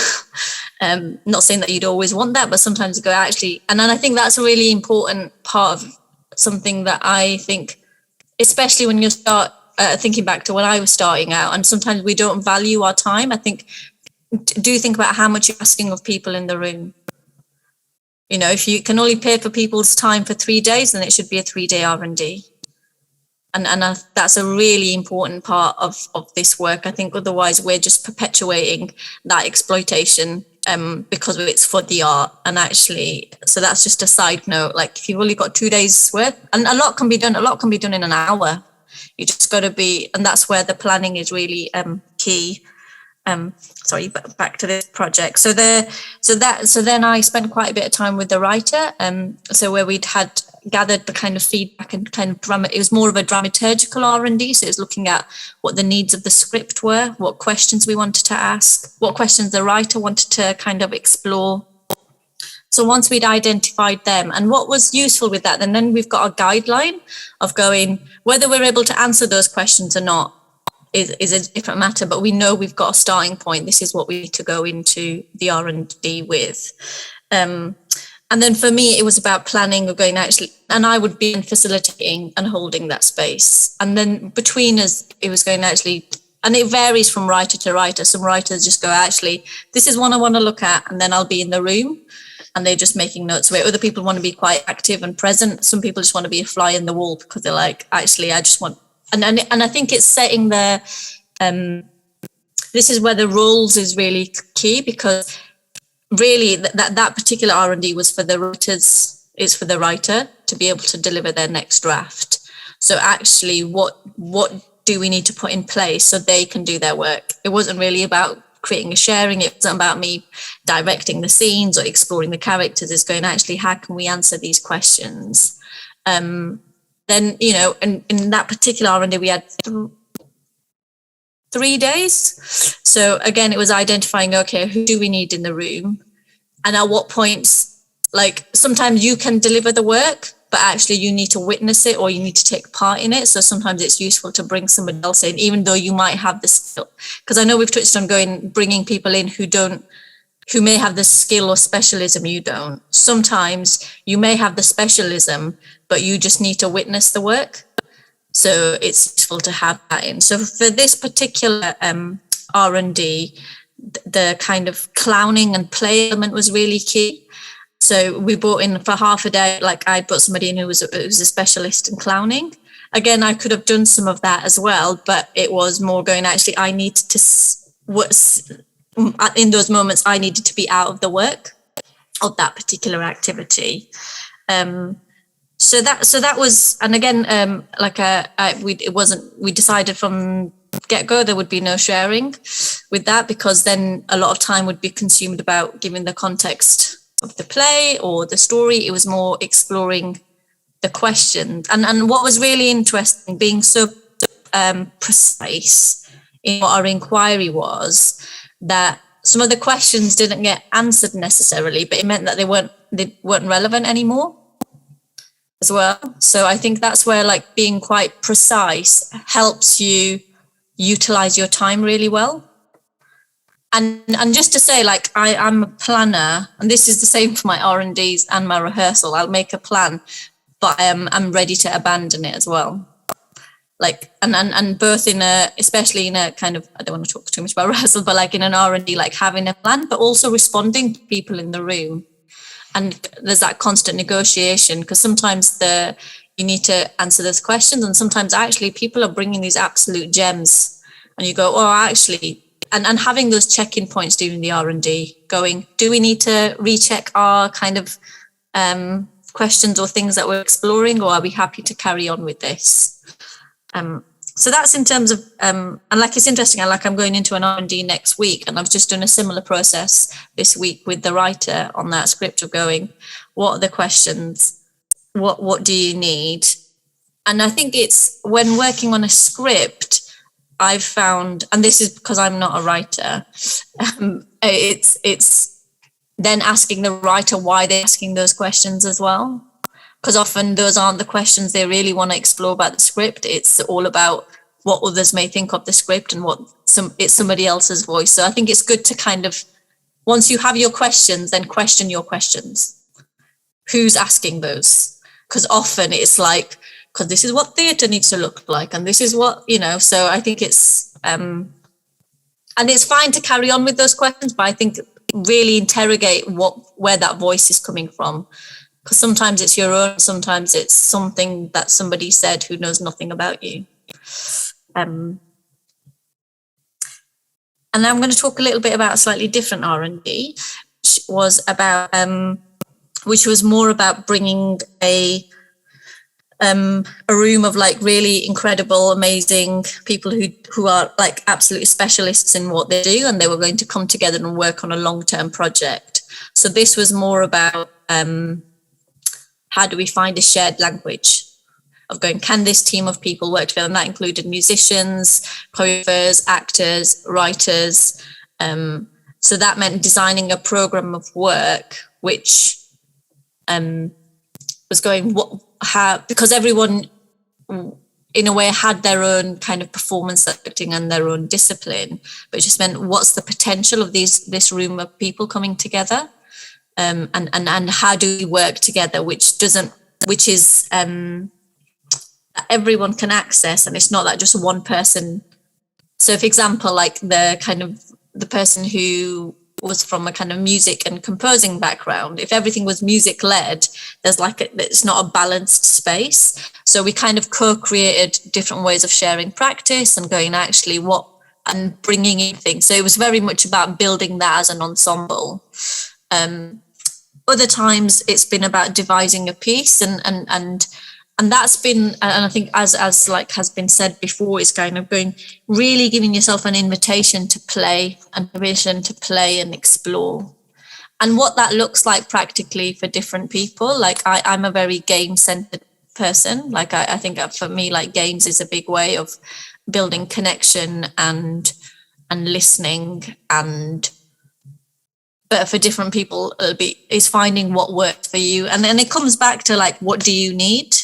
Not saying that you'd always want that, but sometimes you go, actually, and then I think that's a really important part of something that I think, especially when you start thinking back to when I was starting out, and sometimes we don't value our time. I think, do think about how much you're asking of people in the room. You know, if you can only pay for people's time for 3 days, then it should be a 3-day R&D. And that's a really important part of this work. I think otherwise we're just perpetuating that exploitation because it's for the art. And actually, so that's just a side note. Like, if you've only got 2 days worth, and a lot can be done in an hour. You just got to be, and that's where the planning is really key. But back to this project. So then I spent quite a bit of time with the writer. So where we'd had gathered the kind of feedback and kind of drama. It was more of a dramaturgical R&D. So it was looking at what the needs of the script were, what questions we wanted to ask, what questions the writer wanted to kind of explore. So once we'd identified them, and what was useful with that, and then we've got a guideline of going, whether we're able to answer those questions or not is a different matter, but we know we've got a starting point. This is what we need to go into the R&D with. And then for me, it was about planning of going actually, and I would be facilitating and holding that space. And then between us, it was going actually, and it varies from writer to writer. Some writers just go, actually, this is one I want to look at, and then I'll be in the room and they're just making notes of it. Other people want to be quite active and present. Some people just want to be a fly in the wall because they're like, actually, I just want, and I think it's setting the, this is where the roles is really key, because really that particular R&D was for the writers, it's for the writer to be able to deliver their next draft. So actually what do we need to put in place so they can do their work? It wasn't really about creating a sharing. It wasn't about me directing the scenes or exploring the characters. It's going, actually, how can we answer these questions? Then, you know, in that particular R&D, we had 3 days. So again, it was identifying, okay, who do we need in the room? And at what points, like sometimes you can deliver the work, but actually you need to witness it or you need to take part in it. So sometimes it's useful to bring somebody else in, even though you might have the skill. Because I know we've touched on bringing people in who may have the skill or specialism you don't. Sometimes you may have the specialism, but you just need to witness the work. So it's useful to have that in. So for this particular R&D, the kind of clowning and play element was really key. So we brought in for half a day, like I brought somebody in who was a specialist in clowning. Again, I could have done some of that as well, but it was more going, actually, I need to, in those moments, I needed to be out of the work of that particular activity. So that was, and again, we decided from get-go there would be no sharing with that, because then a lot of time would be consumed about giving the context of the play or the story. It was more exploring the questions, and what was really interesting, being so precise in what our inquiry was, that some of the questions didn't get answered necessarily, but it meant that they weren't relevant anymore as well. So I think that's where, like, being quite precise helps you utilize your time really well. And just to say, like, I'm a planner, and this is the same for my R&Ds and my rehearsal. I'll make a plan, but I'm ready to abandon it as well. Like, and both especially in a kind of, I don't want to talk too much about rehearsal, but like in an R&D, like having a plan, but also responding to people in the room. And there's that constant negotiation, because sometimes you need to answer those questions, and sometimes actually people are bringing these absolute gems, and you go, oh, actually, and having those check-in points during the R&D, going, do we need to recheck our kind of questions or things that we're exploring, or are we happy to carry on with this? So that's in terms of, and like, it's interesting, I'm going into an R&D next week, and I've just done a similar process this week with the writer on that script of going, what are the questions? What do you need? And I think it's when working on a script, I've found, and this is because I'm not a writer, it's then asking the writer why they're asking those questions as well. Because often those aren't the questions they really want to explore about the script. It's all about what others may think of the script and it's somebody else's voice. So I think it's good to kind of, once you have your questions, then question your questions. Who's asking those? Because often it's like, because this is what theatre needs to look like, and this is what, so I think it's, and it's fine to carry on with those questions, but I think really interrogate where that voice is coming from. Because sometimes it's your own, sometimes it's something that somebody said who knows nothing about you. And I'm going to talk a little bit about a slightly different R&D, which was more about bringing a room of like really incredible, amazing people who are like absolutely specialists in what they do, and they were going to come together and work on a long-term project. So this was more about how do we find a shared language of going, can this team of people work together? And that included musicians, choreographers, actors, writers. So that meant designing a program of work which was going, because everyone in a way had their own kind of performance acting and their own discipline, but it just meant, what's the potential of this room of people coming together, and how do we work together, which is everyone can access, and it's not that just one person. So for example, like the person who was from a kind of music and composing background, if everything was music led, it's not a balanced space. So we kind of co-created different ways of sharing practice and going and bringing in things. So it was very much about building that as an ensemble. Other times it's been about devising a piece, and that's been, and I think as like has been said before, it's kind of really giving yourself an invitation to play and permission to play and explore. And what that looks like practically for different people. Like I'm a very game-centered person. Like I think for me, like games is a big way of building connection and listening, but for different people is finding what works for you. And then it comes back to like, what do you need?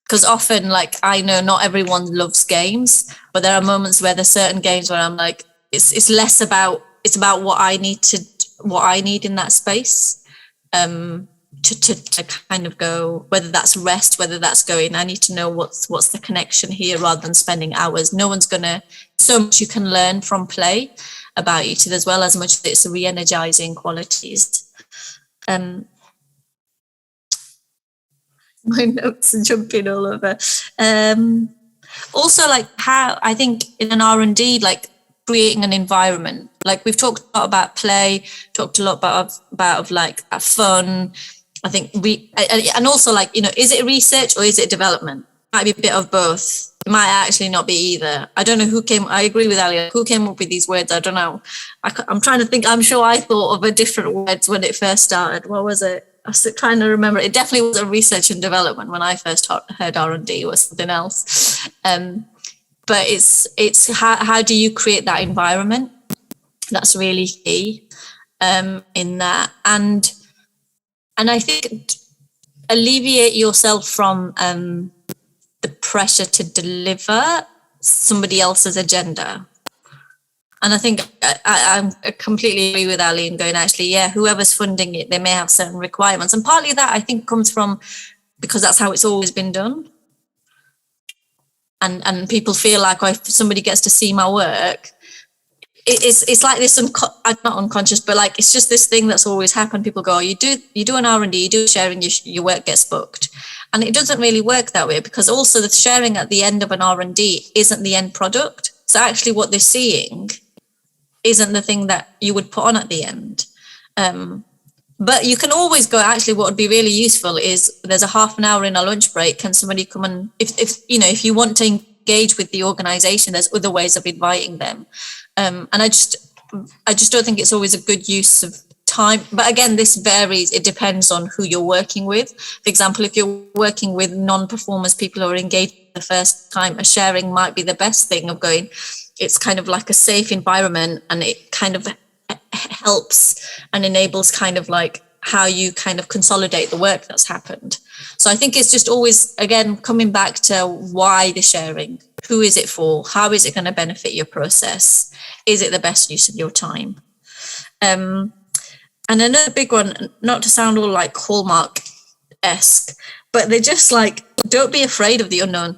Because often, like, I know not everyone loves games, but there are moments where there's certain games where I'm like, it's less about, it's about what I need in that space, to kind of go, whether that's rest, whether that's going, I need to know what's the connection here, rather than spending hours. No one's gonna, so much you can learn from play about each other, as well as much as it's re-energizing qualities. My notes are jumping all over. Also, like how I think in an R&D, like creating an environment, like we've talked a lot about play, talked a lot about like fun. I think and also like, is it research or is it development? Might be a bit of both. It might actually not be either. I don't know I agree with Ali, who came up with these words? I don't know. I'm trying to think. I'm sure I thought of a different words when it first started. What was it? I was trying to remember. It definitely wasn't research and development. When I first heard R&D, it was something else. But it's how do you create that environment? That's really key in that. And I think alleviate yourself from the pressure to deliver somebody else's agenda. And I think I completely agree with Ali in going, actually, yeah, whoever's funding it, they may have certain requirements. And partly that I think comes from, because that's how it's always been done. And people feel like, if somebody gets to see my work, it's like this, not unconscious, but like, it's just this thing that's always happened. People go, you do an R&D, you do sharing, your work gets booked. And it doesn't really work that way, because also the sharing at the end of an R&D isn't the end product. So actually what they're seeing isn't the thing that you would put on at the end. But you can always go, actually, what would be really useful is there's a half an hour in a lunch break. Can somebody come and, if you want to engage with the organization, there's other ways of inviting them. And I just don't think it's always a good use of time. But again, this varies. It depends on who you're working with. For example, if you're working with non-performers, people who are engaged the first time, a sharing might be the best thing of going, it's kind of like a safe environment, and it kind of helps and enables kind of like how you kind of consolidate the work that's happened. So I think it's just always, again, coming back to why the sharing, who is it for? How is it going to benefit your process? Is it the best use of your time? And another big one, not to sound all like Hallmark-esque, but they're just like, don't be afraid of the unknown,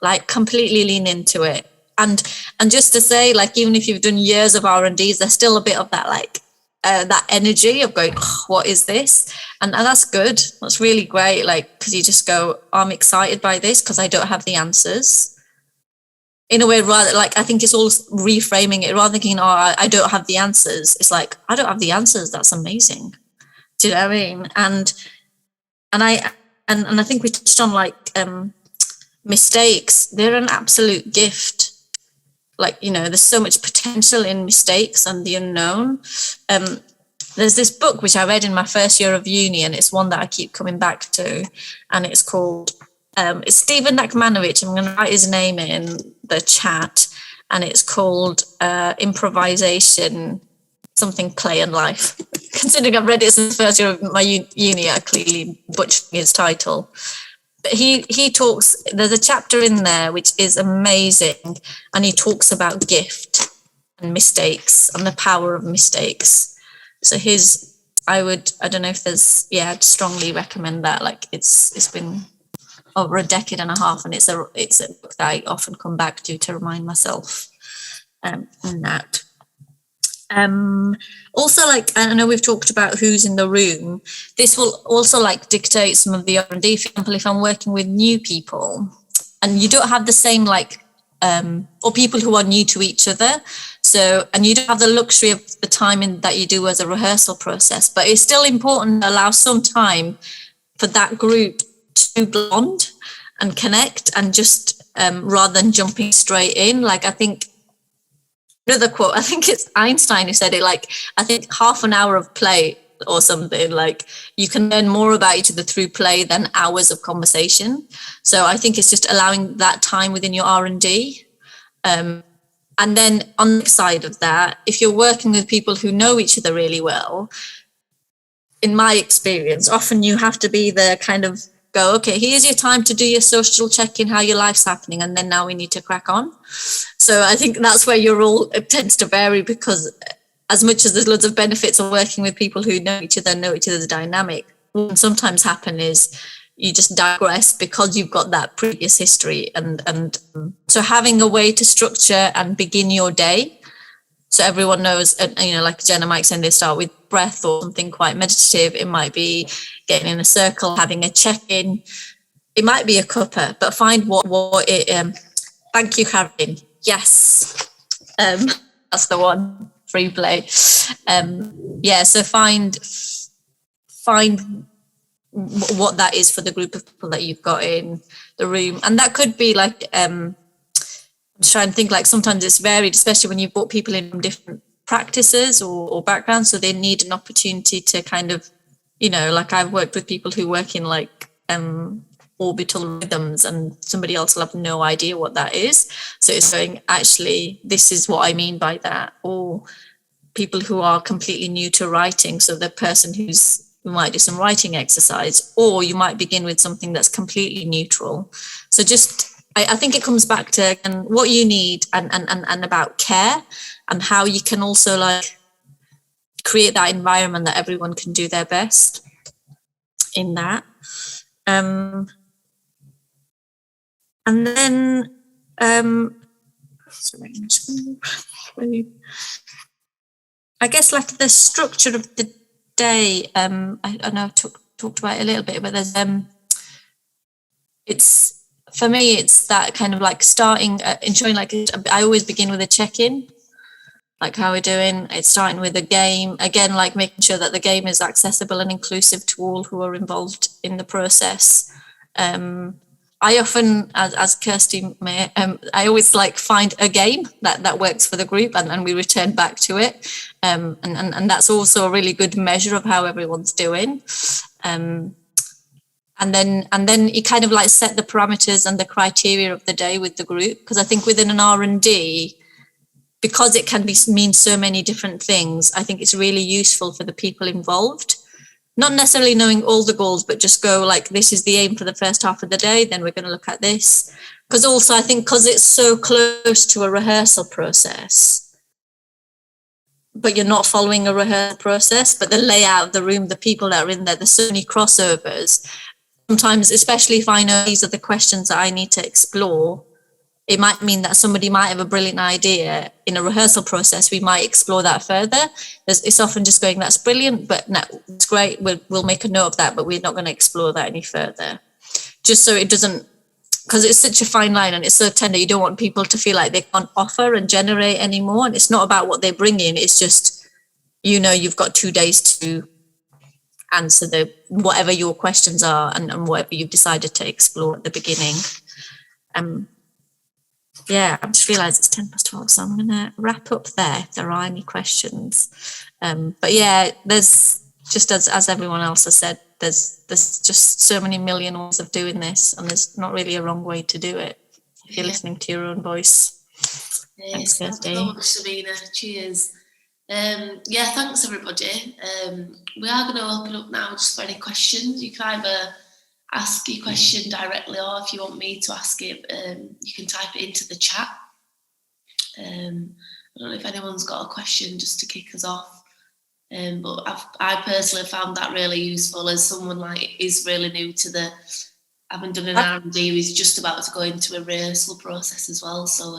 like completely lean into it. And just to say, like, even if you've done years of R&Ds, there's still a bit of that, like, that energy of going, oh, what is this? And that's good. That's really great. Like, because you just go, I'm excited by this because I don't have the answers. In a way, rather, like, I think it's all reframing it, rather than thinking, oh, I don't have the answers. It's like, I don't have the answers. That's amazing. Do you know what I mean? And I think we touched on, like, mistakes. They're an absolute gift. Like, there's so much potential in mistakes and the unknown. There's this book which I read in my first year of uni, and it's one that I keep coming back to, and it's called, it's Stephen Nakmanovich. I'm going to write his name in the chat, and it's called Improvisation, something, Play and Life. considering I've read it since the first year of my uni, I clearly butchered his title. But he talks, there's a chapter in there which is amazing, and he talks about gift and mistakes and the power of mistakes. So I don't know if there's, I'd strongly recommend that. Like it's been over a decade and a half, and it's a book that I often come back to remind myself on that. Also, like, I know we've talked about who's in the room. This will also like dictate some of the R&D. For example, if I'm working with new people and you don't have the same like, or people who are new to each other. So, and you don't have the luxury of the time that you do as a rehearsal process, but it's still important to allow some time for that group to bond and connect, and just rather than jumping straight in. Like, I think another quote, I think it's Einstein who said it, like, I think half an hour of play or something, like you can learn more about each other through play than hours of conversation. So I think it's just allowing that time within your R&D. And then on the side of that, if you're working with people who know each other really well, in my experience, often you have to be the kind of go, okay, here's your time to do your social check-in, how your life's happening, and then now we need to crack on. So I think that's where your role tends to vary, because as much as there's loads of benefits of working with people who know each other's dynamic, what can sometimes happen is you just digress because you've got that previous history. And so having a way to structure and begin your day, so everyone knows, you know, like Jenna might say, they start with breath or something quite meditative. It might be getting in a circle, having a check-in. It might be a cuppa, but find what it. Thank you, Karen. Yes, that's the one. Free play. So find what that is for the group of people that you've got in the room, and that could be like. I'm trying to think, like sometimes it's varied, especially when you've brought people in from different practices or backgrounds, so they need an opportunity to kind of, you know, like I've worked with people who work in like orbital rhythms, and somebody else will have no idea what that is. So it's saying, actually, this is what I mean by that. Or people who are completely new to writing, so the person who might do some writing exercise, or you might begin with something that's completely neutral. So just, I think it comes back to what you need and about care, and how you can also like create that environment that everyone can do their best in that. And then I guess like the structure of the day, I know I've talked about it a little bit, but there's it's, for me, it's that kind of like starting, ensuring, like I always begin with a check-in, like how we're doing. It's starting with a game, again, like making sure that the game is accessible and inclusive to all who are involved in the process. I often, as Kirsty may, I always like find a game that works for the group, and we return back to it. And that's also a really good measure of how everyone's doing. And then you kind of like set the parameters and the criteria of the day with the group, because I think within an R&D, because it can mean so many different things, I think it's really useful for the people involved, not necessarily knowing all the goals, but just go like, this is the aim for the first half of the day, then we're going to look at this. Because also I think because it's so close to a rehearsal process, but you're not following a rehearsal process, but the layout of the room, the people that are in there, there's so many crossovers. Sometimes, especially if I know these are the questions that I need to explore, it might mean that somebody might have a brilliant idea in a rehearsal process. We might explore that further. It's often just going, that's brilliant, but no, it's great. We'll make a note of that, but we're not going to explore that any further. Just so it doesn't, because it's such a fine line and it's so tender. You don't want people to feel like they can't offer and generate anymore. And it's not about what they bring in. It's just, you know, you've got 2 days to answer whatever your questions are and whatever you've decided to explore at the beginning. I just realised it's 12, so I'm going to wrap up there if there are any questions. But yeah, there's just as everyone else has said, there's just so many million ways of doing this, and there's not really a wrong way to do it if you're listening to your own voice. Yes, thanks so much, Sabina. Cheers. Yeah, thanks everybody. We are going to open up now just for any questions. You can either ask your question directly, or if you want me to ask it, you can type it into the chat. I don't know if anyone's got a question just to kick us off, but I personally found that really useful as someone like is really new to the, having done an R&D, who's just about to go into a rehearsal process as well. So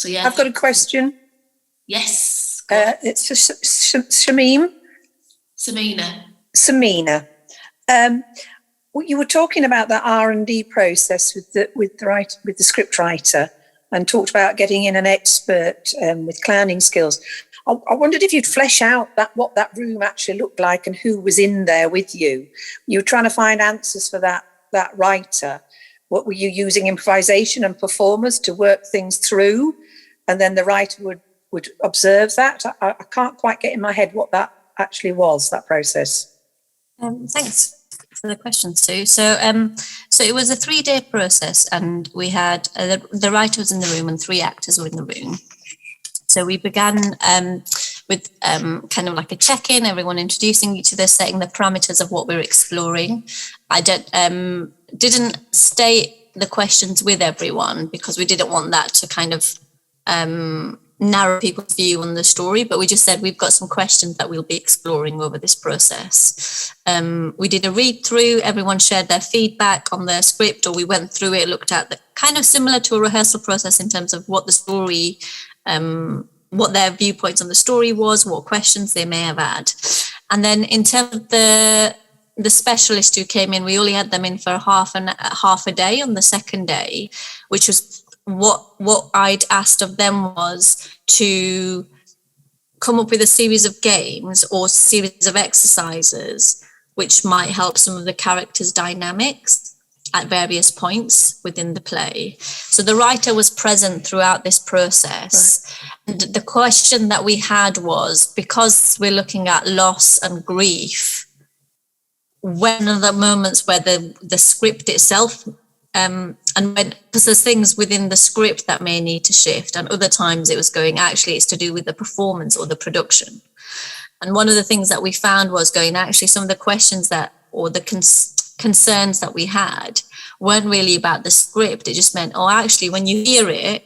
yeah. I've got a question. Yes. It's for Shamim. Samina. You were talking about that R&D process with the script writer, and talked about getting in an expert with clowning skills. I wondered if you'd flesh out what that room actually looked like and who was in there with you. You were trying to find answers for that writer. What were you using, improvisation and performers to work things through, and then the writer would observe that? I can't quite get in my head what that actually was, that process. Thanks for the question, Sue. So it was a 3-day process, and we had the writer was in the room and 3 actors were in the room. So we began with kind of like a check-in, everyone introducing each other, setting the parameters of what we were exploring. I didn't state the questions with everyone because we didn't want that to kind of narrow people's view on the story, but we just said we've got some questions that we'll be exploring over this process. We did a read through, everyone shared their feedback on their script, or we went through it, looked at the kind of similar to a rehearsal process in terms of what the story, what their viewpoints on the story was, what questions they may have had. And then in terms of the specialist who came in, we only had them in for half a day on the second day, which was what I'd asked of them was to come up with a series of games or series of exercises which might help some of the characters' dynamics at various points within the play. So the writer was present throughout this process. Right. And the question that we had was, because we're looking at loss and grief, when are the moments where the script itself because there's things within the script that may need to shift, and other times it was going, actually it's to do with the performance or the production. And one of the things that we found was going, actually some of the questions that, or the concerns that we had weren't really about the script. It just meant, actually when you hear it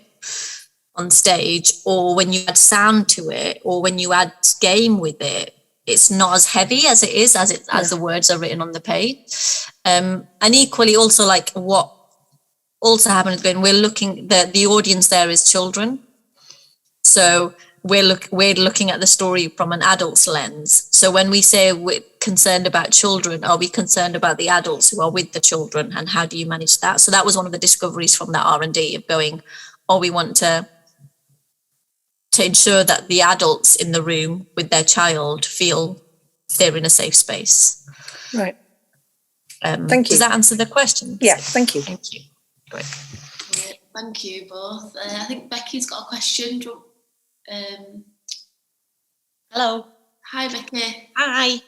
on stage, or when you add sound to it, or when you add game with it, it's not as heavy as it is as the words are written on the page. And equally also, like what also happened is when we're looking, the audience there is children. So we're looking at the story from an adult's lens. So when we say we're concerned about children, are we concerned about the adults who are with the children, and how do you manage that? So that was one of the discoveries from that R&D of going, we want to ensure that the adults in the room with their child feel they're in a safe space. Right. Thank you. Does that answer the question? Yeah, thank you. Thank you. Great. Thank you both. I think Becky's got a question. Hello. Hi, Becky. Hi.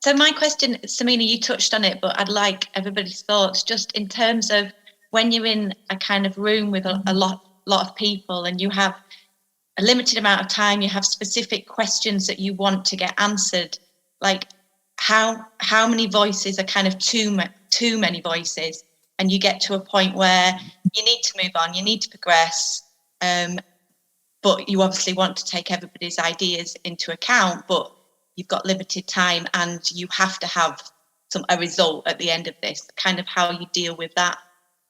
So my question, Samina, you touched on it, but I'd like everybody's thoughts just in terms of when you're in a kind of room with a lot of people and you have a limited amount of time, you have specific questions that you want to get answered, like how many voices are kind of too many voices, and you get to a point where you need to move on, you need to progress, but you obviously want to take everybody's ideas into account, but you've got limited time and you have to have a result at the end of this, kind of how you deal with that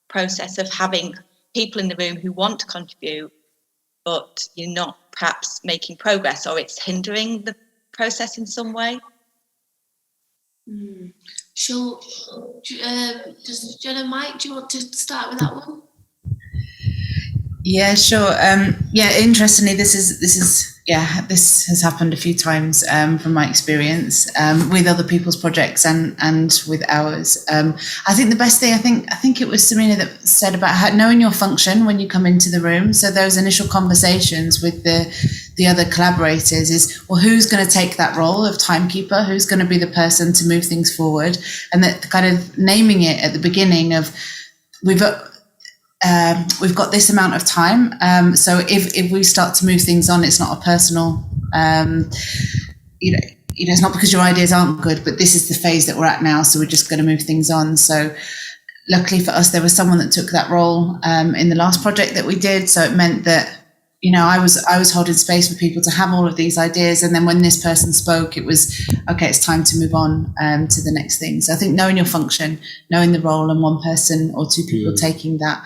process of having people in the room who want to contribute, but you're not perhaps making progress, or it's hindering the process in some way. Sure. Does Jen and Mike, do you want to start with that one? Yeah, sure. Interestingly, this has happened a few times from my experience with other people's projects and with ours. I think the best thing, I think it was Samina that said about knowing your function when you come into the room. So those initial conversations with the other collaborators is, well, who's going to take that role of timekeeper? Who's going to be the person to move things forward? And that kind of naming it at the beginning of, we've got this amount of time. So if we start to move things on, it's not a personal You know, it's not because your ideas aren't good, but this is the phase that we're at now, so we're just going to move things on. So luckily for us, there was someone that took that role in the last project that we did. So it meant that, I was holding space for people to have all of these ideas. And then when this person spoke, it was, okay, it's time to move on to the next thing. So I think knowing your function, knowing the role, and one person or two people taking that.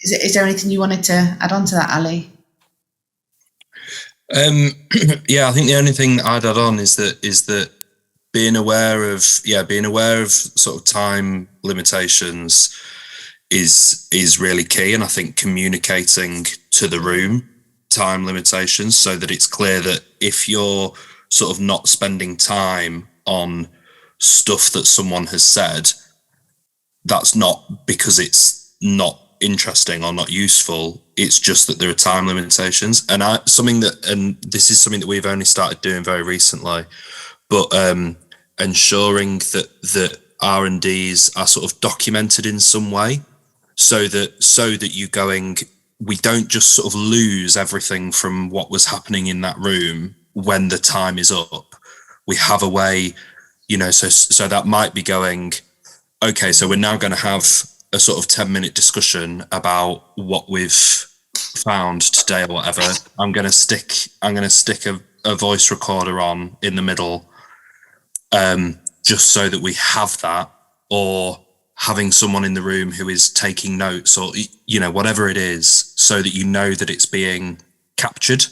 Is there anything you wanted to add on to that, Ali? I think the only thing I'd add on is that being aware of sort of time limitations is really key. And I think communicating to the room time limitations, so that it's clear that if you're sort of not spending time on stuff that someone has said, that's not because it's not interesting or not useful. It's just that there are time limitations. And this is something that we've only started doing very recently, but ensuring that R&Ds are sort of documented in some way, so that you we don't just sort of lose everything from what was happening in that room when the time is up. We have a way, so that might be going, okay, so we're now going to have a sort of 10-minute discussion about what we've found today or whatever. I'm going to stick a voice recorder on in the middle, just so that we have that, or having someone in the room who is taking notes, or, whatever it is, so that that it's being captured,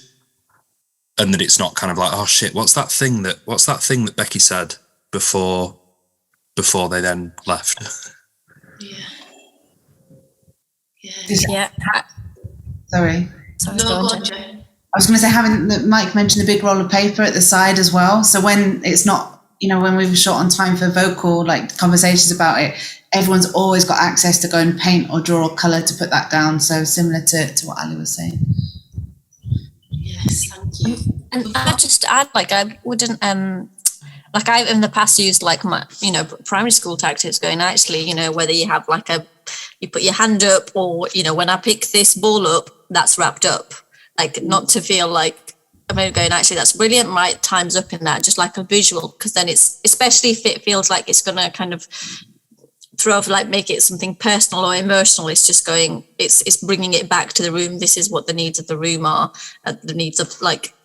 and that it's not kind of like, oh shit, what's that thing that Becky said before they then left. Sorry. No, go on, Joe. I was going to say, Mike mentioned the big roll of paper at the side as well. So when it's not, when we were short on time for vocal, like conversations about it, everyone's always got access to go and paint or draw or colour to put that down. So similar to what Ali was saying. Yes, thank you. And I'd just add, I wouldn't, I've in the past used my, primary school tactics, going, actually, whether you have you put your hand up, or, when I pick this ball up, that's wrapped up. Not to feel like I'm going, actually, that's brilliant, my time's up in that, just like a visual, because then it's, especially if it feels like it's going to kind of make it something personal or emotional, it's just going, it's bringing it back to the room. This is what the needs of the room are, the needs of,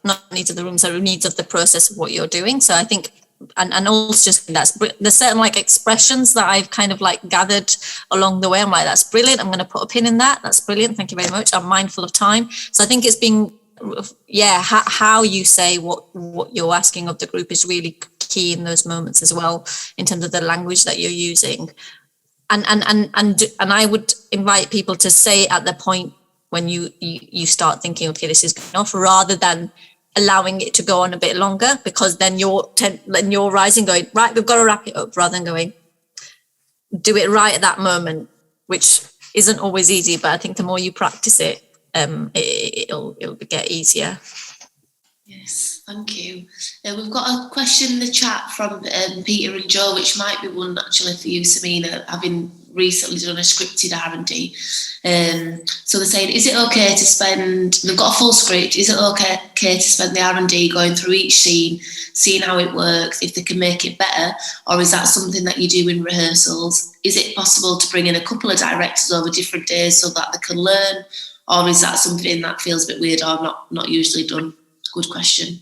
not needs of the room, so the needs of the process of what you're doing. So I think, and also just there's certain expressions that I've kind of gathered along the way. I'm like, that's brilliant, I'm going to put a pin in that, that's brilliant, thank you very much, I'm mindful of time. So I think it's being, how you say what you're asking of the group is really key in those moments as well, in terms of the language that you're using. And I would invite people to say at the point when you start thinking, okay, this is going off, rather than allowing it to go on a bit longer, because then you're rising, going, right, we've got to wrap it up, rather than going, do it right at that moment, which isn't always easy, but I think the more you practice it, it'll get easier. Yes, thank you. We've got a question in the chat from Peter and Joe, which might be one actually for you, Samina, having recently done a scripted R&D. So they're saying, is it okay to spend, they've got a full script, is it okay to spend the R&D going through each scene, seeing how it works, if they can make it better, or is that something that you do in rehearsals? Is it possible to bring in a couple of directors over different days so that they can learn, or is that something that feels a bit weird or not usually done? Good question.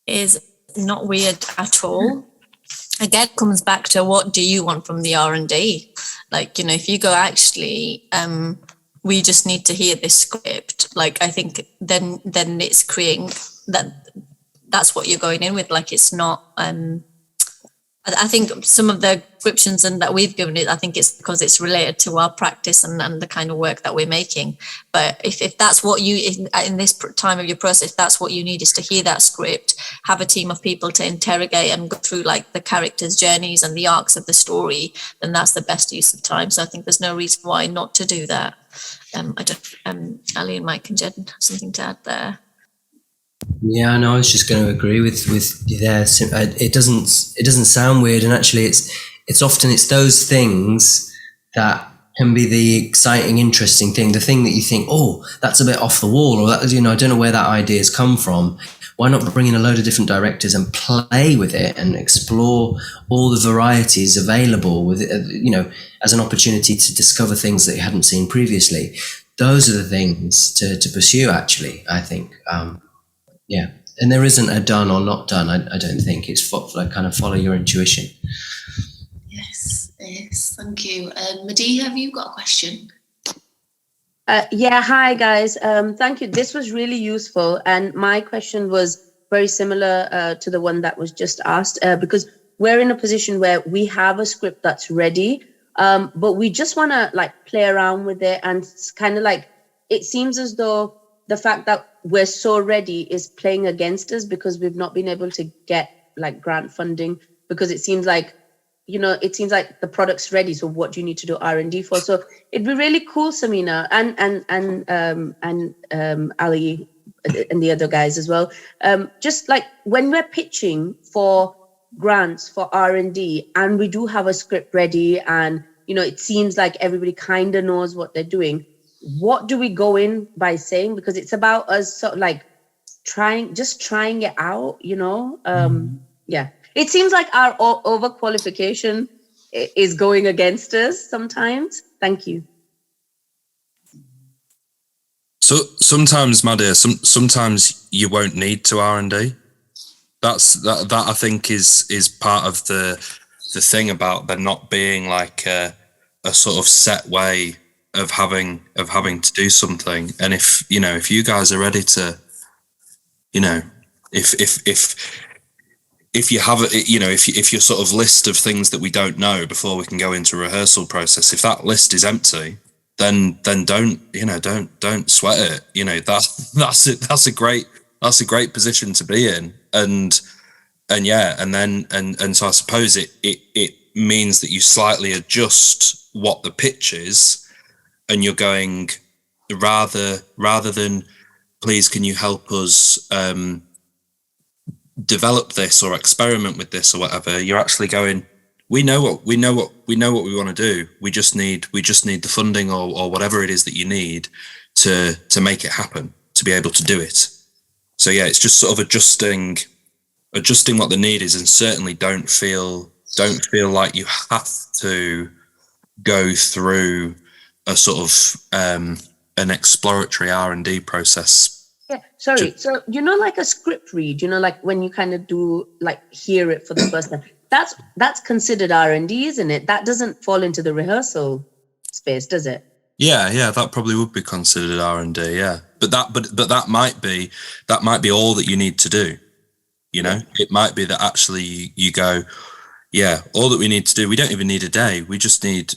Is not weird at all. Again, it comes back to, what do you want from the R&D? If you go, actually, we just need to hear this script, I think then it's creating that's what you're going in with. It's not, I think some of the descriptions and that we've given it, I think it's because it's related to our practice and the kind of work that we're making. But if that's what you, in this time of your process, that's what you need, is to hear that script, have a team of people to interrogate and go through the characters' journeys and the arcs of the story, then that's the best use of time. So I think there's no reason why not to do that. Ali and Mike and Jen have something to add there. Yeah, no, I was just going to agree with you there. It doesn't sound weird, and actually, it's often those things that can be the exciting, interesting thing, the thing that you think, oh, that's a bit off the wall, or that, I don't know where that idea's come from. Why not bring in a load of different directors and play with it and explore all the varieties available with it, as an opportunity to discover things that you hadn't seen previously. Those are the things to pursue, actually, I think. Yeah. And there isn't a done or not done, I don't think. It's kind of follow your intuition. Yes, thank you. Madee, have you got a question? Yeah, hi guys. Thank you. This was really useful. And my question was very similar to the one that was just asked, because we're in a position where we have a script that's ready, but we just want to play around with it. And it's kind of it seems as though the fact that we're so ready is playing against us because we've not been able to get grant funding, because it seems like the product's ready. So what do you need to do R&D for? So it'd be really cool, Samina and Ali and the other guys as well. Just when we're pitching for grants for R&D and we do have a script ready and, it seems like everybody kind of knows what they're doing. What do we go in by saying? Because it's about us sort of trying it out, Yeah. It seems like our overqualification is going against us sometimes. Thank you. So sometimes, my dear, sometimes you won't need to R&D. That I think is part of the thing about there not being a sort of set way of having to do something. And if you guys are ready to, if you have if your sort of list of things that we don't know before we can go into rehearsal process, if that list is empty, then don't sweat it. That's a great position to be in. And so I suppose it means that you slightly adjust what the pitch is, and you're going rather than, please, can you help us develop this or experiment with this or whatever, you're actually going, we know what we want to do. We just need the funding or whatever it is that you need to make it happen, to be able to do it. So yeah, it's just sort of adjusting what the need is, and certainly don't feel like you have to go through a sort of an exploratory R&D process. Yeah, sorry. So, a script read, when you kind of do hear it for the first time, that's considered R&D, isn't it? That doesn't fall into the rehearsal space, does it? Yeah, that probably would be considered R&D. Yeah, but that might be all that you need to do. It might be that actually you go, yeah, all that we need to do, we don't even need a day. We just need,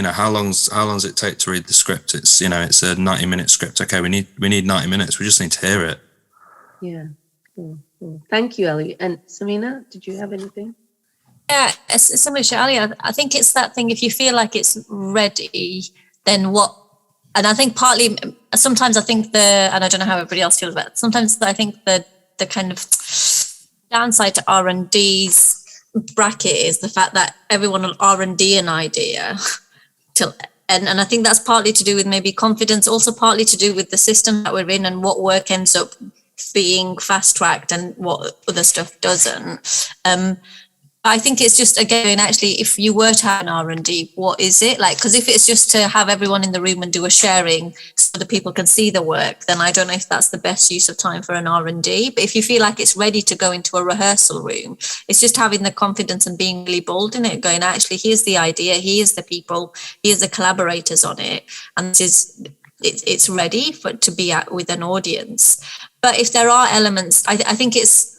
how long's it take to read the script? It's, it's a 90-minute script. Okay, we need 90 minutes. We just need to hear it. Yeah. Cool. Thank you, Ali. And Samina, did you have anything? Yeah, similar to Ali, I think it's that thing, if you feel like it's ready, then what? And I think partly, sometimes I think and I don't know how everybody else feels about it, sometimes I think the kind of downside to R&D's bracket is the fact that everyone will R&D an idea and I think that's partly to do with maybe confidence, also partly to do with the system that we're in and what work ends up being fast-tracked and what other stuff doesn't. I think it's just, again, actually, if you were to have an R&D, what is it? Because if it's just to have everyone in the room and do a sharing so that people can see the work, then I don't know if that's the best use of time for an R&D. But if you feel like it's ready to go into a rehearsal room, it's just having the confidence and being really bold in it, going, actually, here's the idea, here's the people, here's the collaborators on it. And it's ready to be with an audience. But if there are elements, I think it's,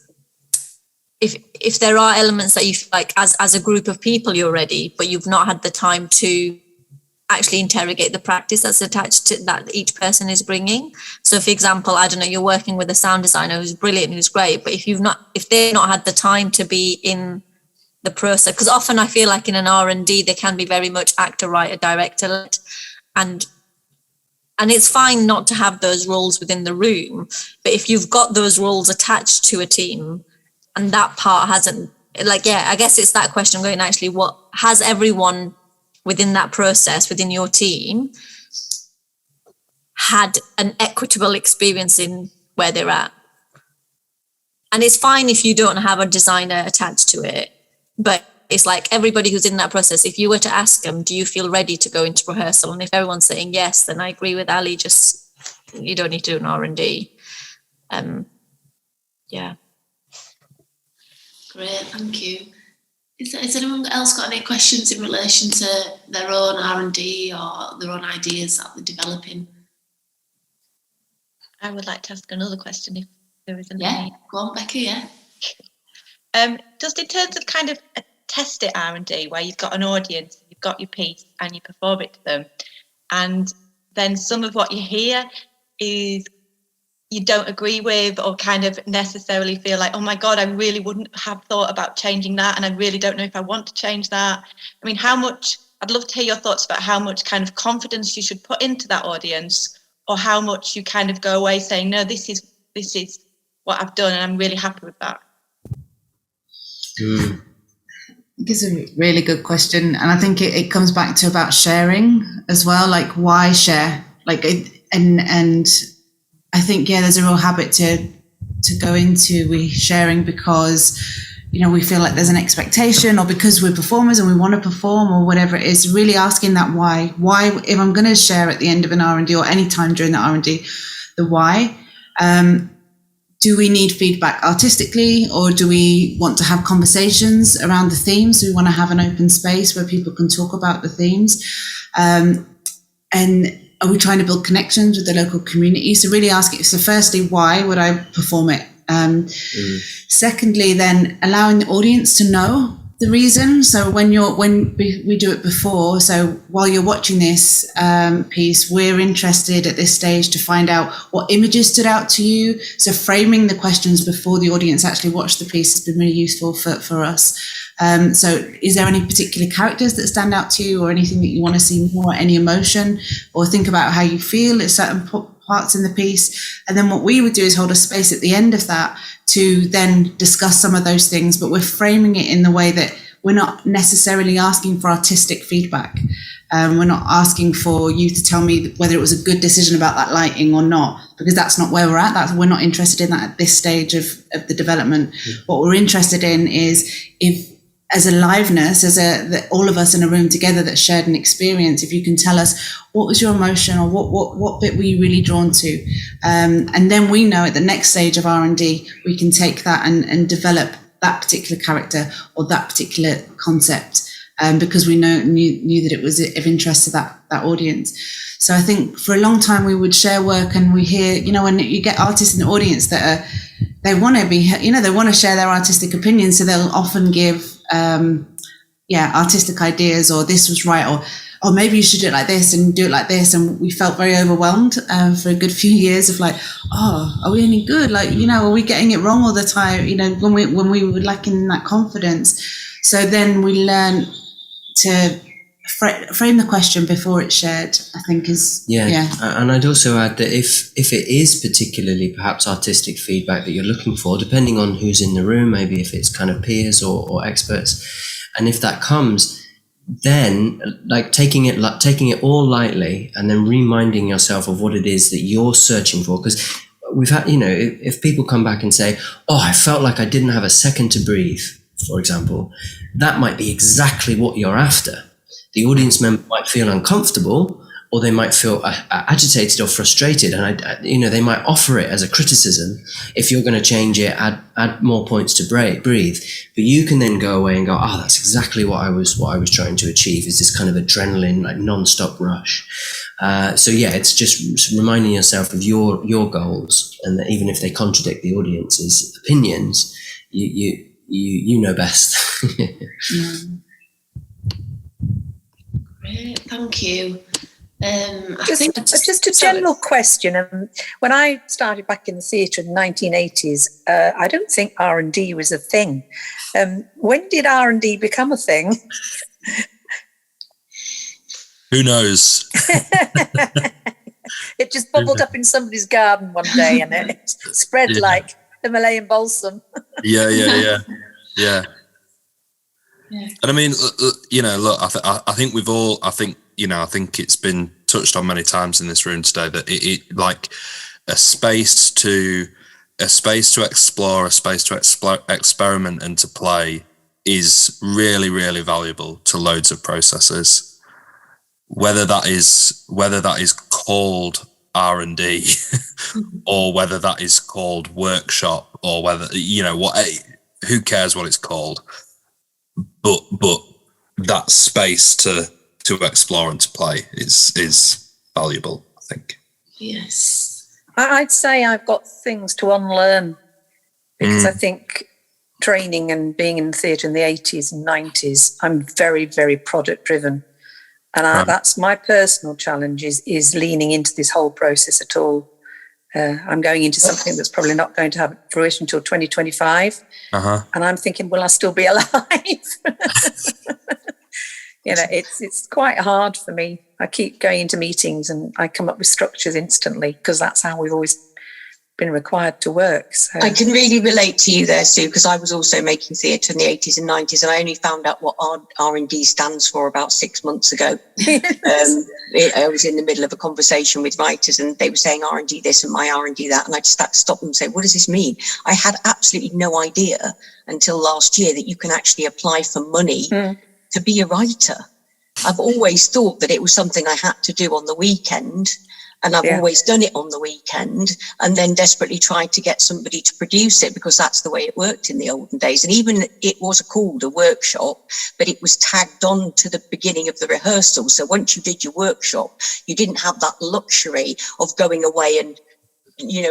if there are elements that you feel like as a group of people you're ready, but you've not had the time to actually interrogate the practice that's attached to that each person is bringing. So for example, I don't know, you're working with a sound designer who's brilliant, who's great, but if they've not had the time to be in the process, because often I feel like in an R&D they can be very much actor, writer, director led, and it's fine not to have those roles within the room, but if you've got those roles attached to a team and that part hasn't, I guess it's that question going, actually, what has everyone within that process, within your team, had an equitable experience in where they're at. And it's fine if you don't have a designer attached to it, but it's like everybody who's in that process, if you were to ask them, do you feel ready to go into rehearsal? And if everyone's saying yes, then I agree with Ali, just, you don't need to do an R&D. Yeah. Great, thank you. Has anyone else got any questions in relation to their own R&D or their own ideas that they're developing? I would like to ask another question if there isn't Yeah, any. go on, Becky, yeah. Just in terms of kind of a test it R&D, where you've got an audience, you've got your piece and you perform it to them, and then some of what you hear is you don't agree with, or kind of necessarily feel like, oh my God, I really wouldn't have thought about changing that, and I really don't know if I want to change that. I mean, I'd love to hear your thoughts about how much kind of confidence you should put into that audience, or how much you kind of go away saying, no, this is what I've done and I'm really happy with that. It's a really good question, and I think it comes back to about sharing as well. Like, why share? Like, and I think there's a real habit to go into sharing because we feel like there's an expectation, or because we're performers and we want to perform, or whatever it is. Really asking that why. If I'm going to share at the end of an R&D or any time during the R&D, the why. Do we need feedback artistically, or do we want to have conversations around the themes? Do we want to have an open space where people can talk about the themes? And are we trying to build connections with the local community? So really asking, so firstly, why would I perform it? Secondly, then allowing the audience to know the reason. So when we do it before, so while you're watching this piece, we're interested at this stage to find out what images stood out to you. So framing the questions before the audience actually watched the piece has been really useful for us. So is there any particular characters that stand out to you, or anything that you want to see more, any emotion, or think about how you feel at certain parts in the piece? And then what we would do is hold a space at the end of that to then discuss some of those things, but we're framing it in the way that we're not necessarily asking for artistic feedback. We're not asking for you to tell me whether it was a good decision about that lighting or not, because that's not where we're at. We're not interested in that at this stage of the development. What we're interested in is, if as a liveness, all of us in a room together that shared an experience, if you can tell us what was your emotion, or what bit were you really drawn to, and then we know at the next stage of R&D we can take that and develop that particular character or that particular concept, because we knew that it was of interest to that audience. So I think for a long time we would share work, and we hear, when you get artists in the audience that they want to share their artistic opinions, so they'll often give artistic ideas, or this was right, or maybe you should do it like this and do it like this. And we felt very overwhelmed for a good few years of like, are we any good? Like, are we getting it wrong all the time? When we were lacking that confidence. So then we learn to frame the question before it's shared, I think is. Yeah. And I'd also add that if it is particularly perhaps artistic feedback that you're looking for, depending on who's in the room, maybe if it's kind of peers or experts, and if that comes, then like taking it all lightly, and then reminding yourself of what it is that you're searching for. Because we've had, if people come back and say, I felt like I didn't have a second to breathe, for example, that might be exactly what you're after. The audience member might feel uncomfortable, or they might feel agitated or frustrated, and they might offer it as a criticism. If you're going to change it, add more points to breathe. But you can then go away and go, that's exactly what I was trying to achieve, is this kind of adrenaline, like non-stop rush. It's just reminding yourself of your goals, and that even if they contradict the audience's opinions, you know best. Great, thank you. Just a general question. When I started back in the theatre in the 1980s, I don't think R&D was a thing. When did R&D become a thing? Who knows? It just bubbled up in somebody's garden one day, and it spread like Himalayan balsam. Yeah. Yeah. And I mean, look, I think we've all, I think it's been touched on many times in this room today that it like a space to explore, a space to experiment and to play is really, really valuable to loads of processes. Whether that is called R&D or whether that is called workshop or whether, who cares what it's called? But that space to explore and to play is valuable, I think. Yes. I'd say I've got things to unlearn because I think training and being in theatre in the 80s and 90s, I'm very, very product driven. And that's my personal challenge is leaning into this whole process at all. I'm going into something that's probably not going to have fruition until 2025. And I'm thinking, will I still be alive? It's quite hard for me. I keep going into meetings and I come up with structures instantly because that's how we've always been required to work. So I can really relate to you there, Sue, because I was also making theatre in the 80s and 90s, and I only found out what R&D stands for about 6 months ago. I was in the middle of a conversation with writers and they were saying R&D this and my R&D that, and I just had to stop them and say, what does this mean? I had absolutely no idea until last year that you can actually apply for money to be a writer. I've always thought that it was something I had to do on the weekend. And I've always done it on the weekend and then desperately tried to get somebody to produce it because that's the way it worked in the olden days. And even it was called a workshop, but it was tagged on to the beginning of the rehearsal. So once you did your workshop, you didn't have that luxury of going away and,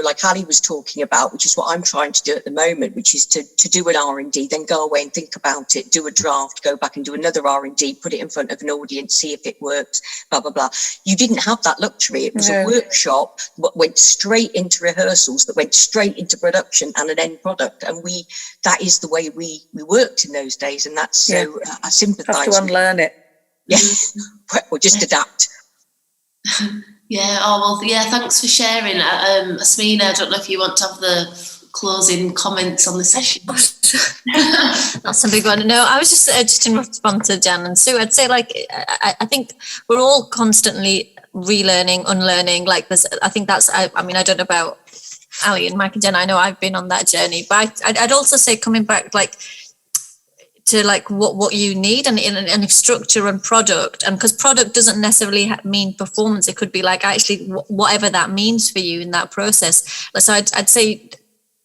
like Ali was talking about, which is what I'm trying to do at the moment, which is to do an R&D, then go away and think about it, do a draft, go back and do another R&D, put it in front of an audience, see if it works, blah, blah, blah. You didn't have that luxury. It was a workshop that went straight into rehearsals, that went straight into production and an end product. And that is the way we worked in those days. And that's so I sympathise. Have to unlearn it. Yeah, or just adapt. Yeah, thanks for sharing. Asmina, I don't know if you want to have the closing comments on the session. That's a big one. No, I was just in response to Jan and Sue, I'd say I think we're all constantly relearning, unlearning. I think that's, I don't know about Ali and Mike and Jen, I know I've been on that journey, but I'd also say coming back to what you need and structure and product, and because product doesn't necessarily mean performance, it could be actually whatever that means for you in that process. So I'd say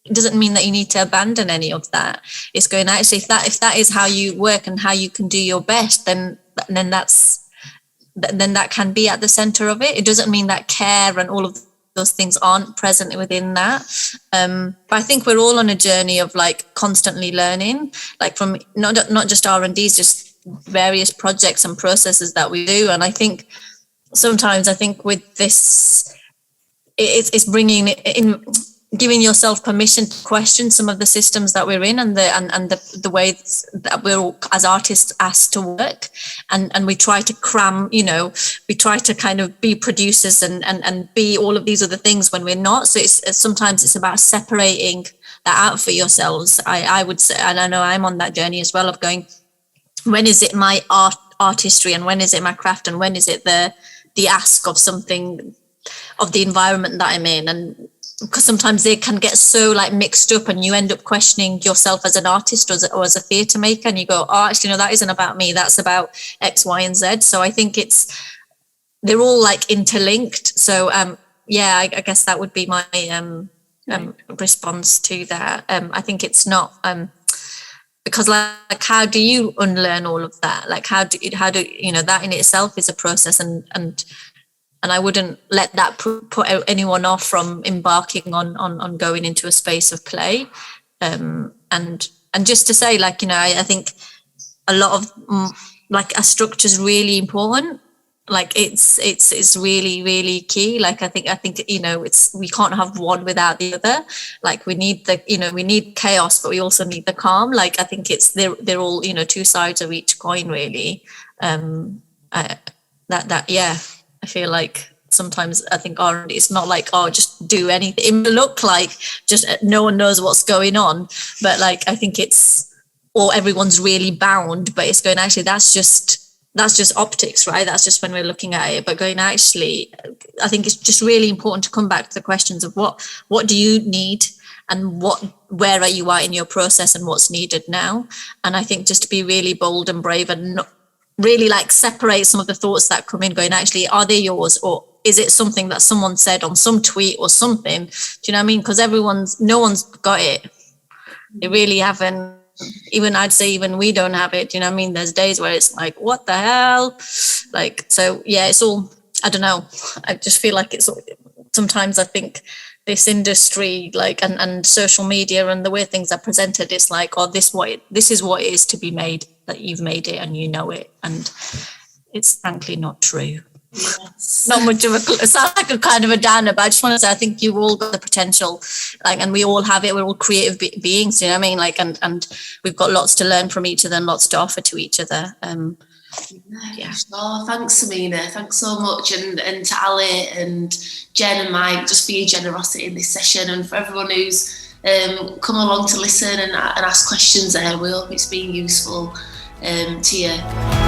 it doesn't mean that you need to abandon any of that. It's going actually if that is how you work and how you can do your best, then that can be at the center of it. It doesn't mean that care and all of those things aren't present within that. But I think we're all on a journey of constantly learning, from not just R&Ds, just various projects and processes that we do. And I think sometimes with this, it's bringing in, giving yourself permission to question some of the systems that we're in and the ways that we're as artists asked to work, and we try to cram, we try to kind of be producers and be all of these other things when we're not. So sometimes it's about separating that out for yourselves. I would say, and I know I'm on that journey as well of going, when is it my artistry and when is it my craft and when is it the ask of something, of the environment that I'm in. And because sometimes they can get so mixed up and you end up questioning yourself as an artist or as a theatre maker, and you go, oh, actually, no, that isn't about me, that's about X, Y, and Z. So I think they're all interlinked. So I guess that would be my response to that. I think it's not because how do you unlearn all of that? How do that in itself is a process, and I wouldn't let that put anyone off from embarking on going into a space of play. And just to say, I think a lot of a structure is really important. It's really, really key. I think we can't have one without the other. We need we need chaos, but we also need the calm. I think they're all two sides of each coin, really. I feel sometimes I think it's not just do anything. It look just no one knows what's going on, but I think it's or everyone's really bound, but it's going, actually, that's just optics, right? That's just when we're looking at it. But going, actually, I think it's just really important to come back to the questions of what do you need, and where are you at in your process, and what's needed now. And I think just to be really bold and brave, and not really like separate some of the thoughts that come in, going, actually, are they yours, or is it something that someone said on some tweet or something? Do you know what I mean? Because no one's got it. They really haven't. Even I'd say even we don't have it. Do you know what I mean? There's days where it's like, what the hell? Like, so yeah, it's all, I don't know. I just feel like it's, sometimes I think this industry, like, and social media and the way things are presented, it's like, oh, this is what it is to be made, that you've made it and you know it. And it's frankly not true. Yes. Not much of it sounds like a kind of a downer, but I just want to say I think you've all got the potential, like, and we all have it. We're all creative beings, you know what I mean? Like, and we've got lots to learn from each other and lots to offer to each other. Yeah. Oh, thanks, Samina. Thanks so much, and to Ali and Jen and Mike, just for your generosity in this session, and for everyone who's come along to listen and ask questions there. We hope it's been useful to you.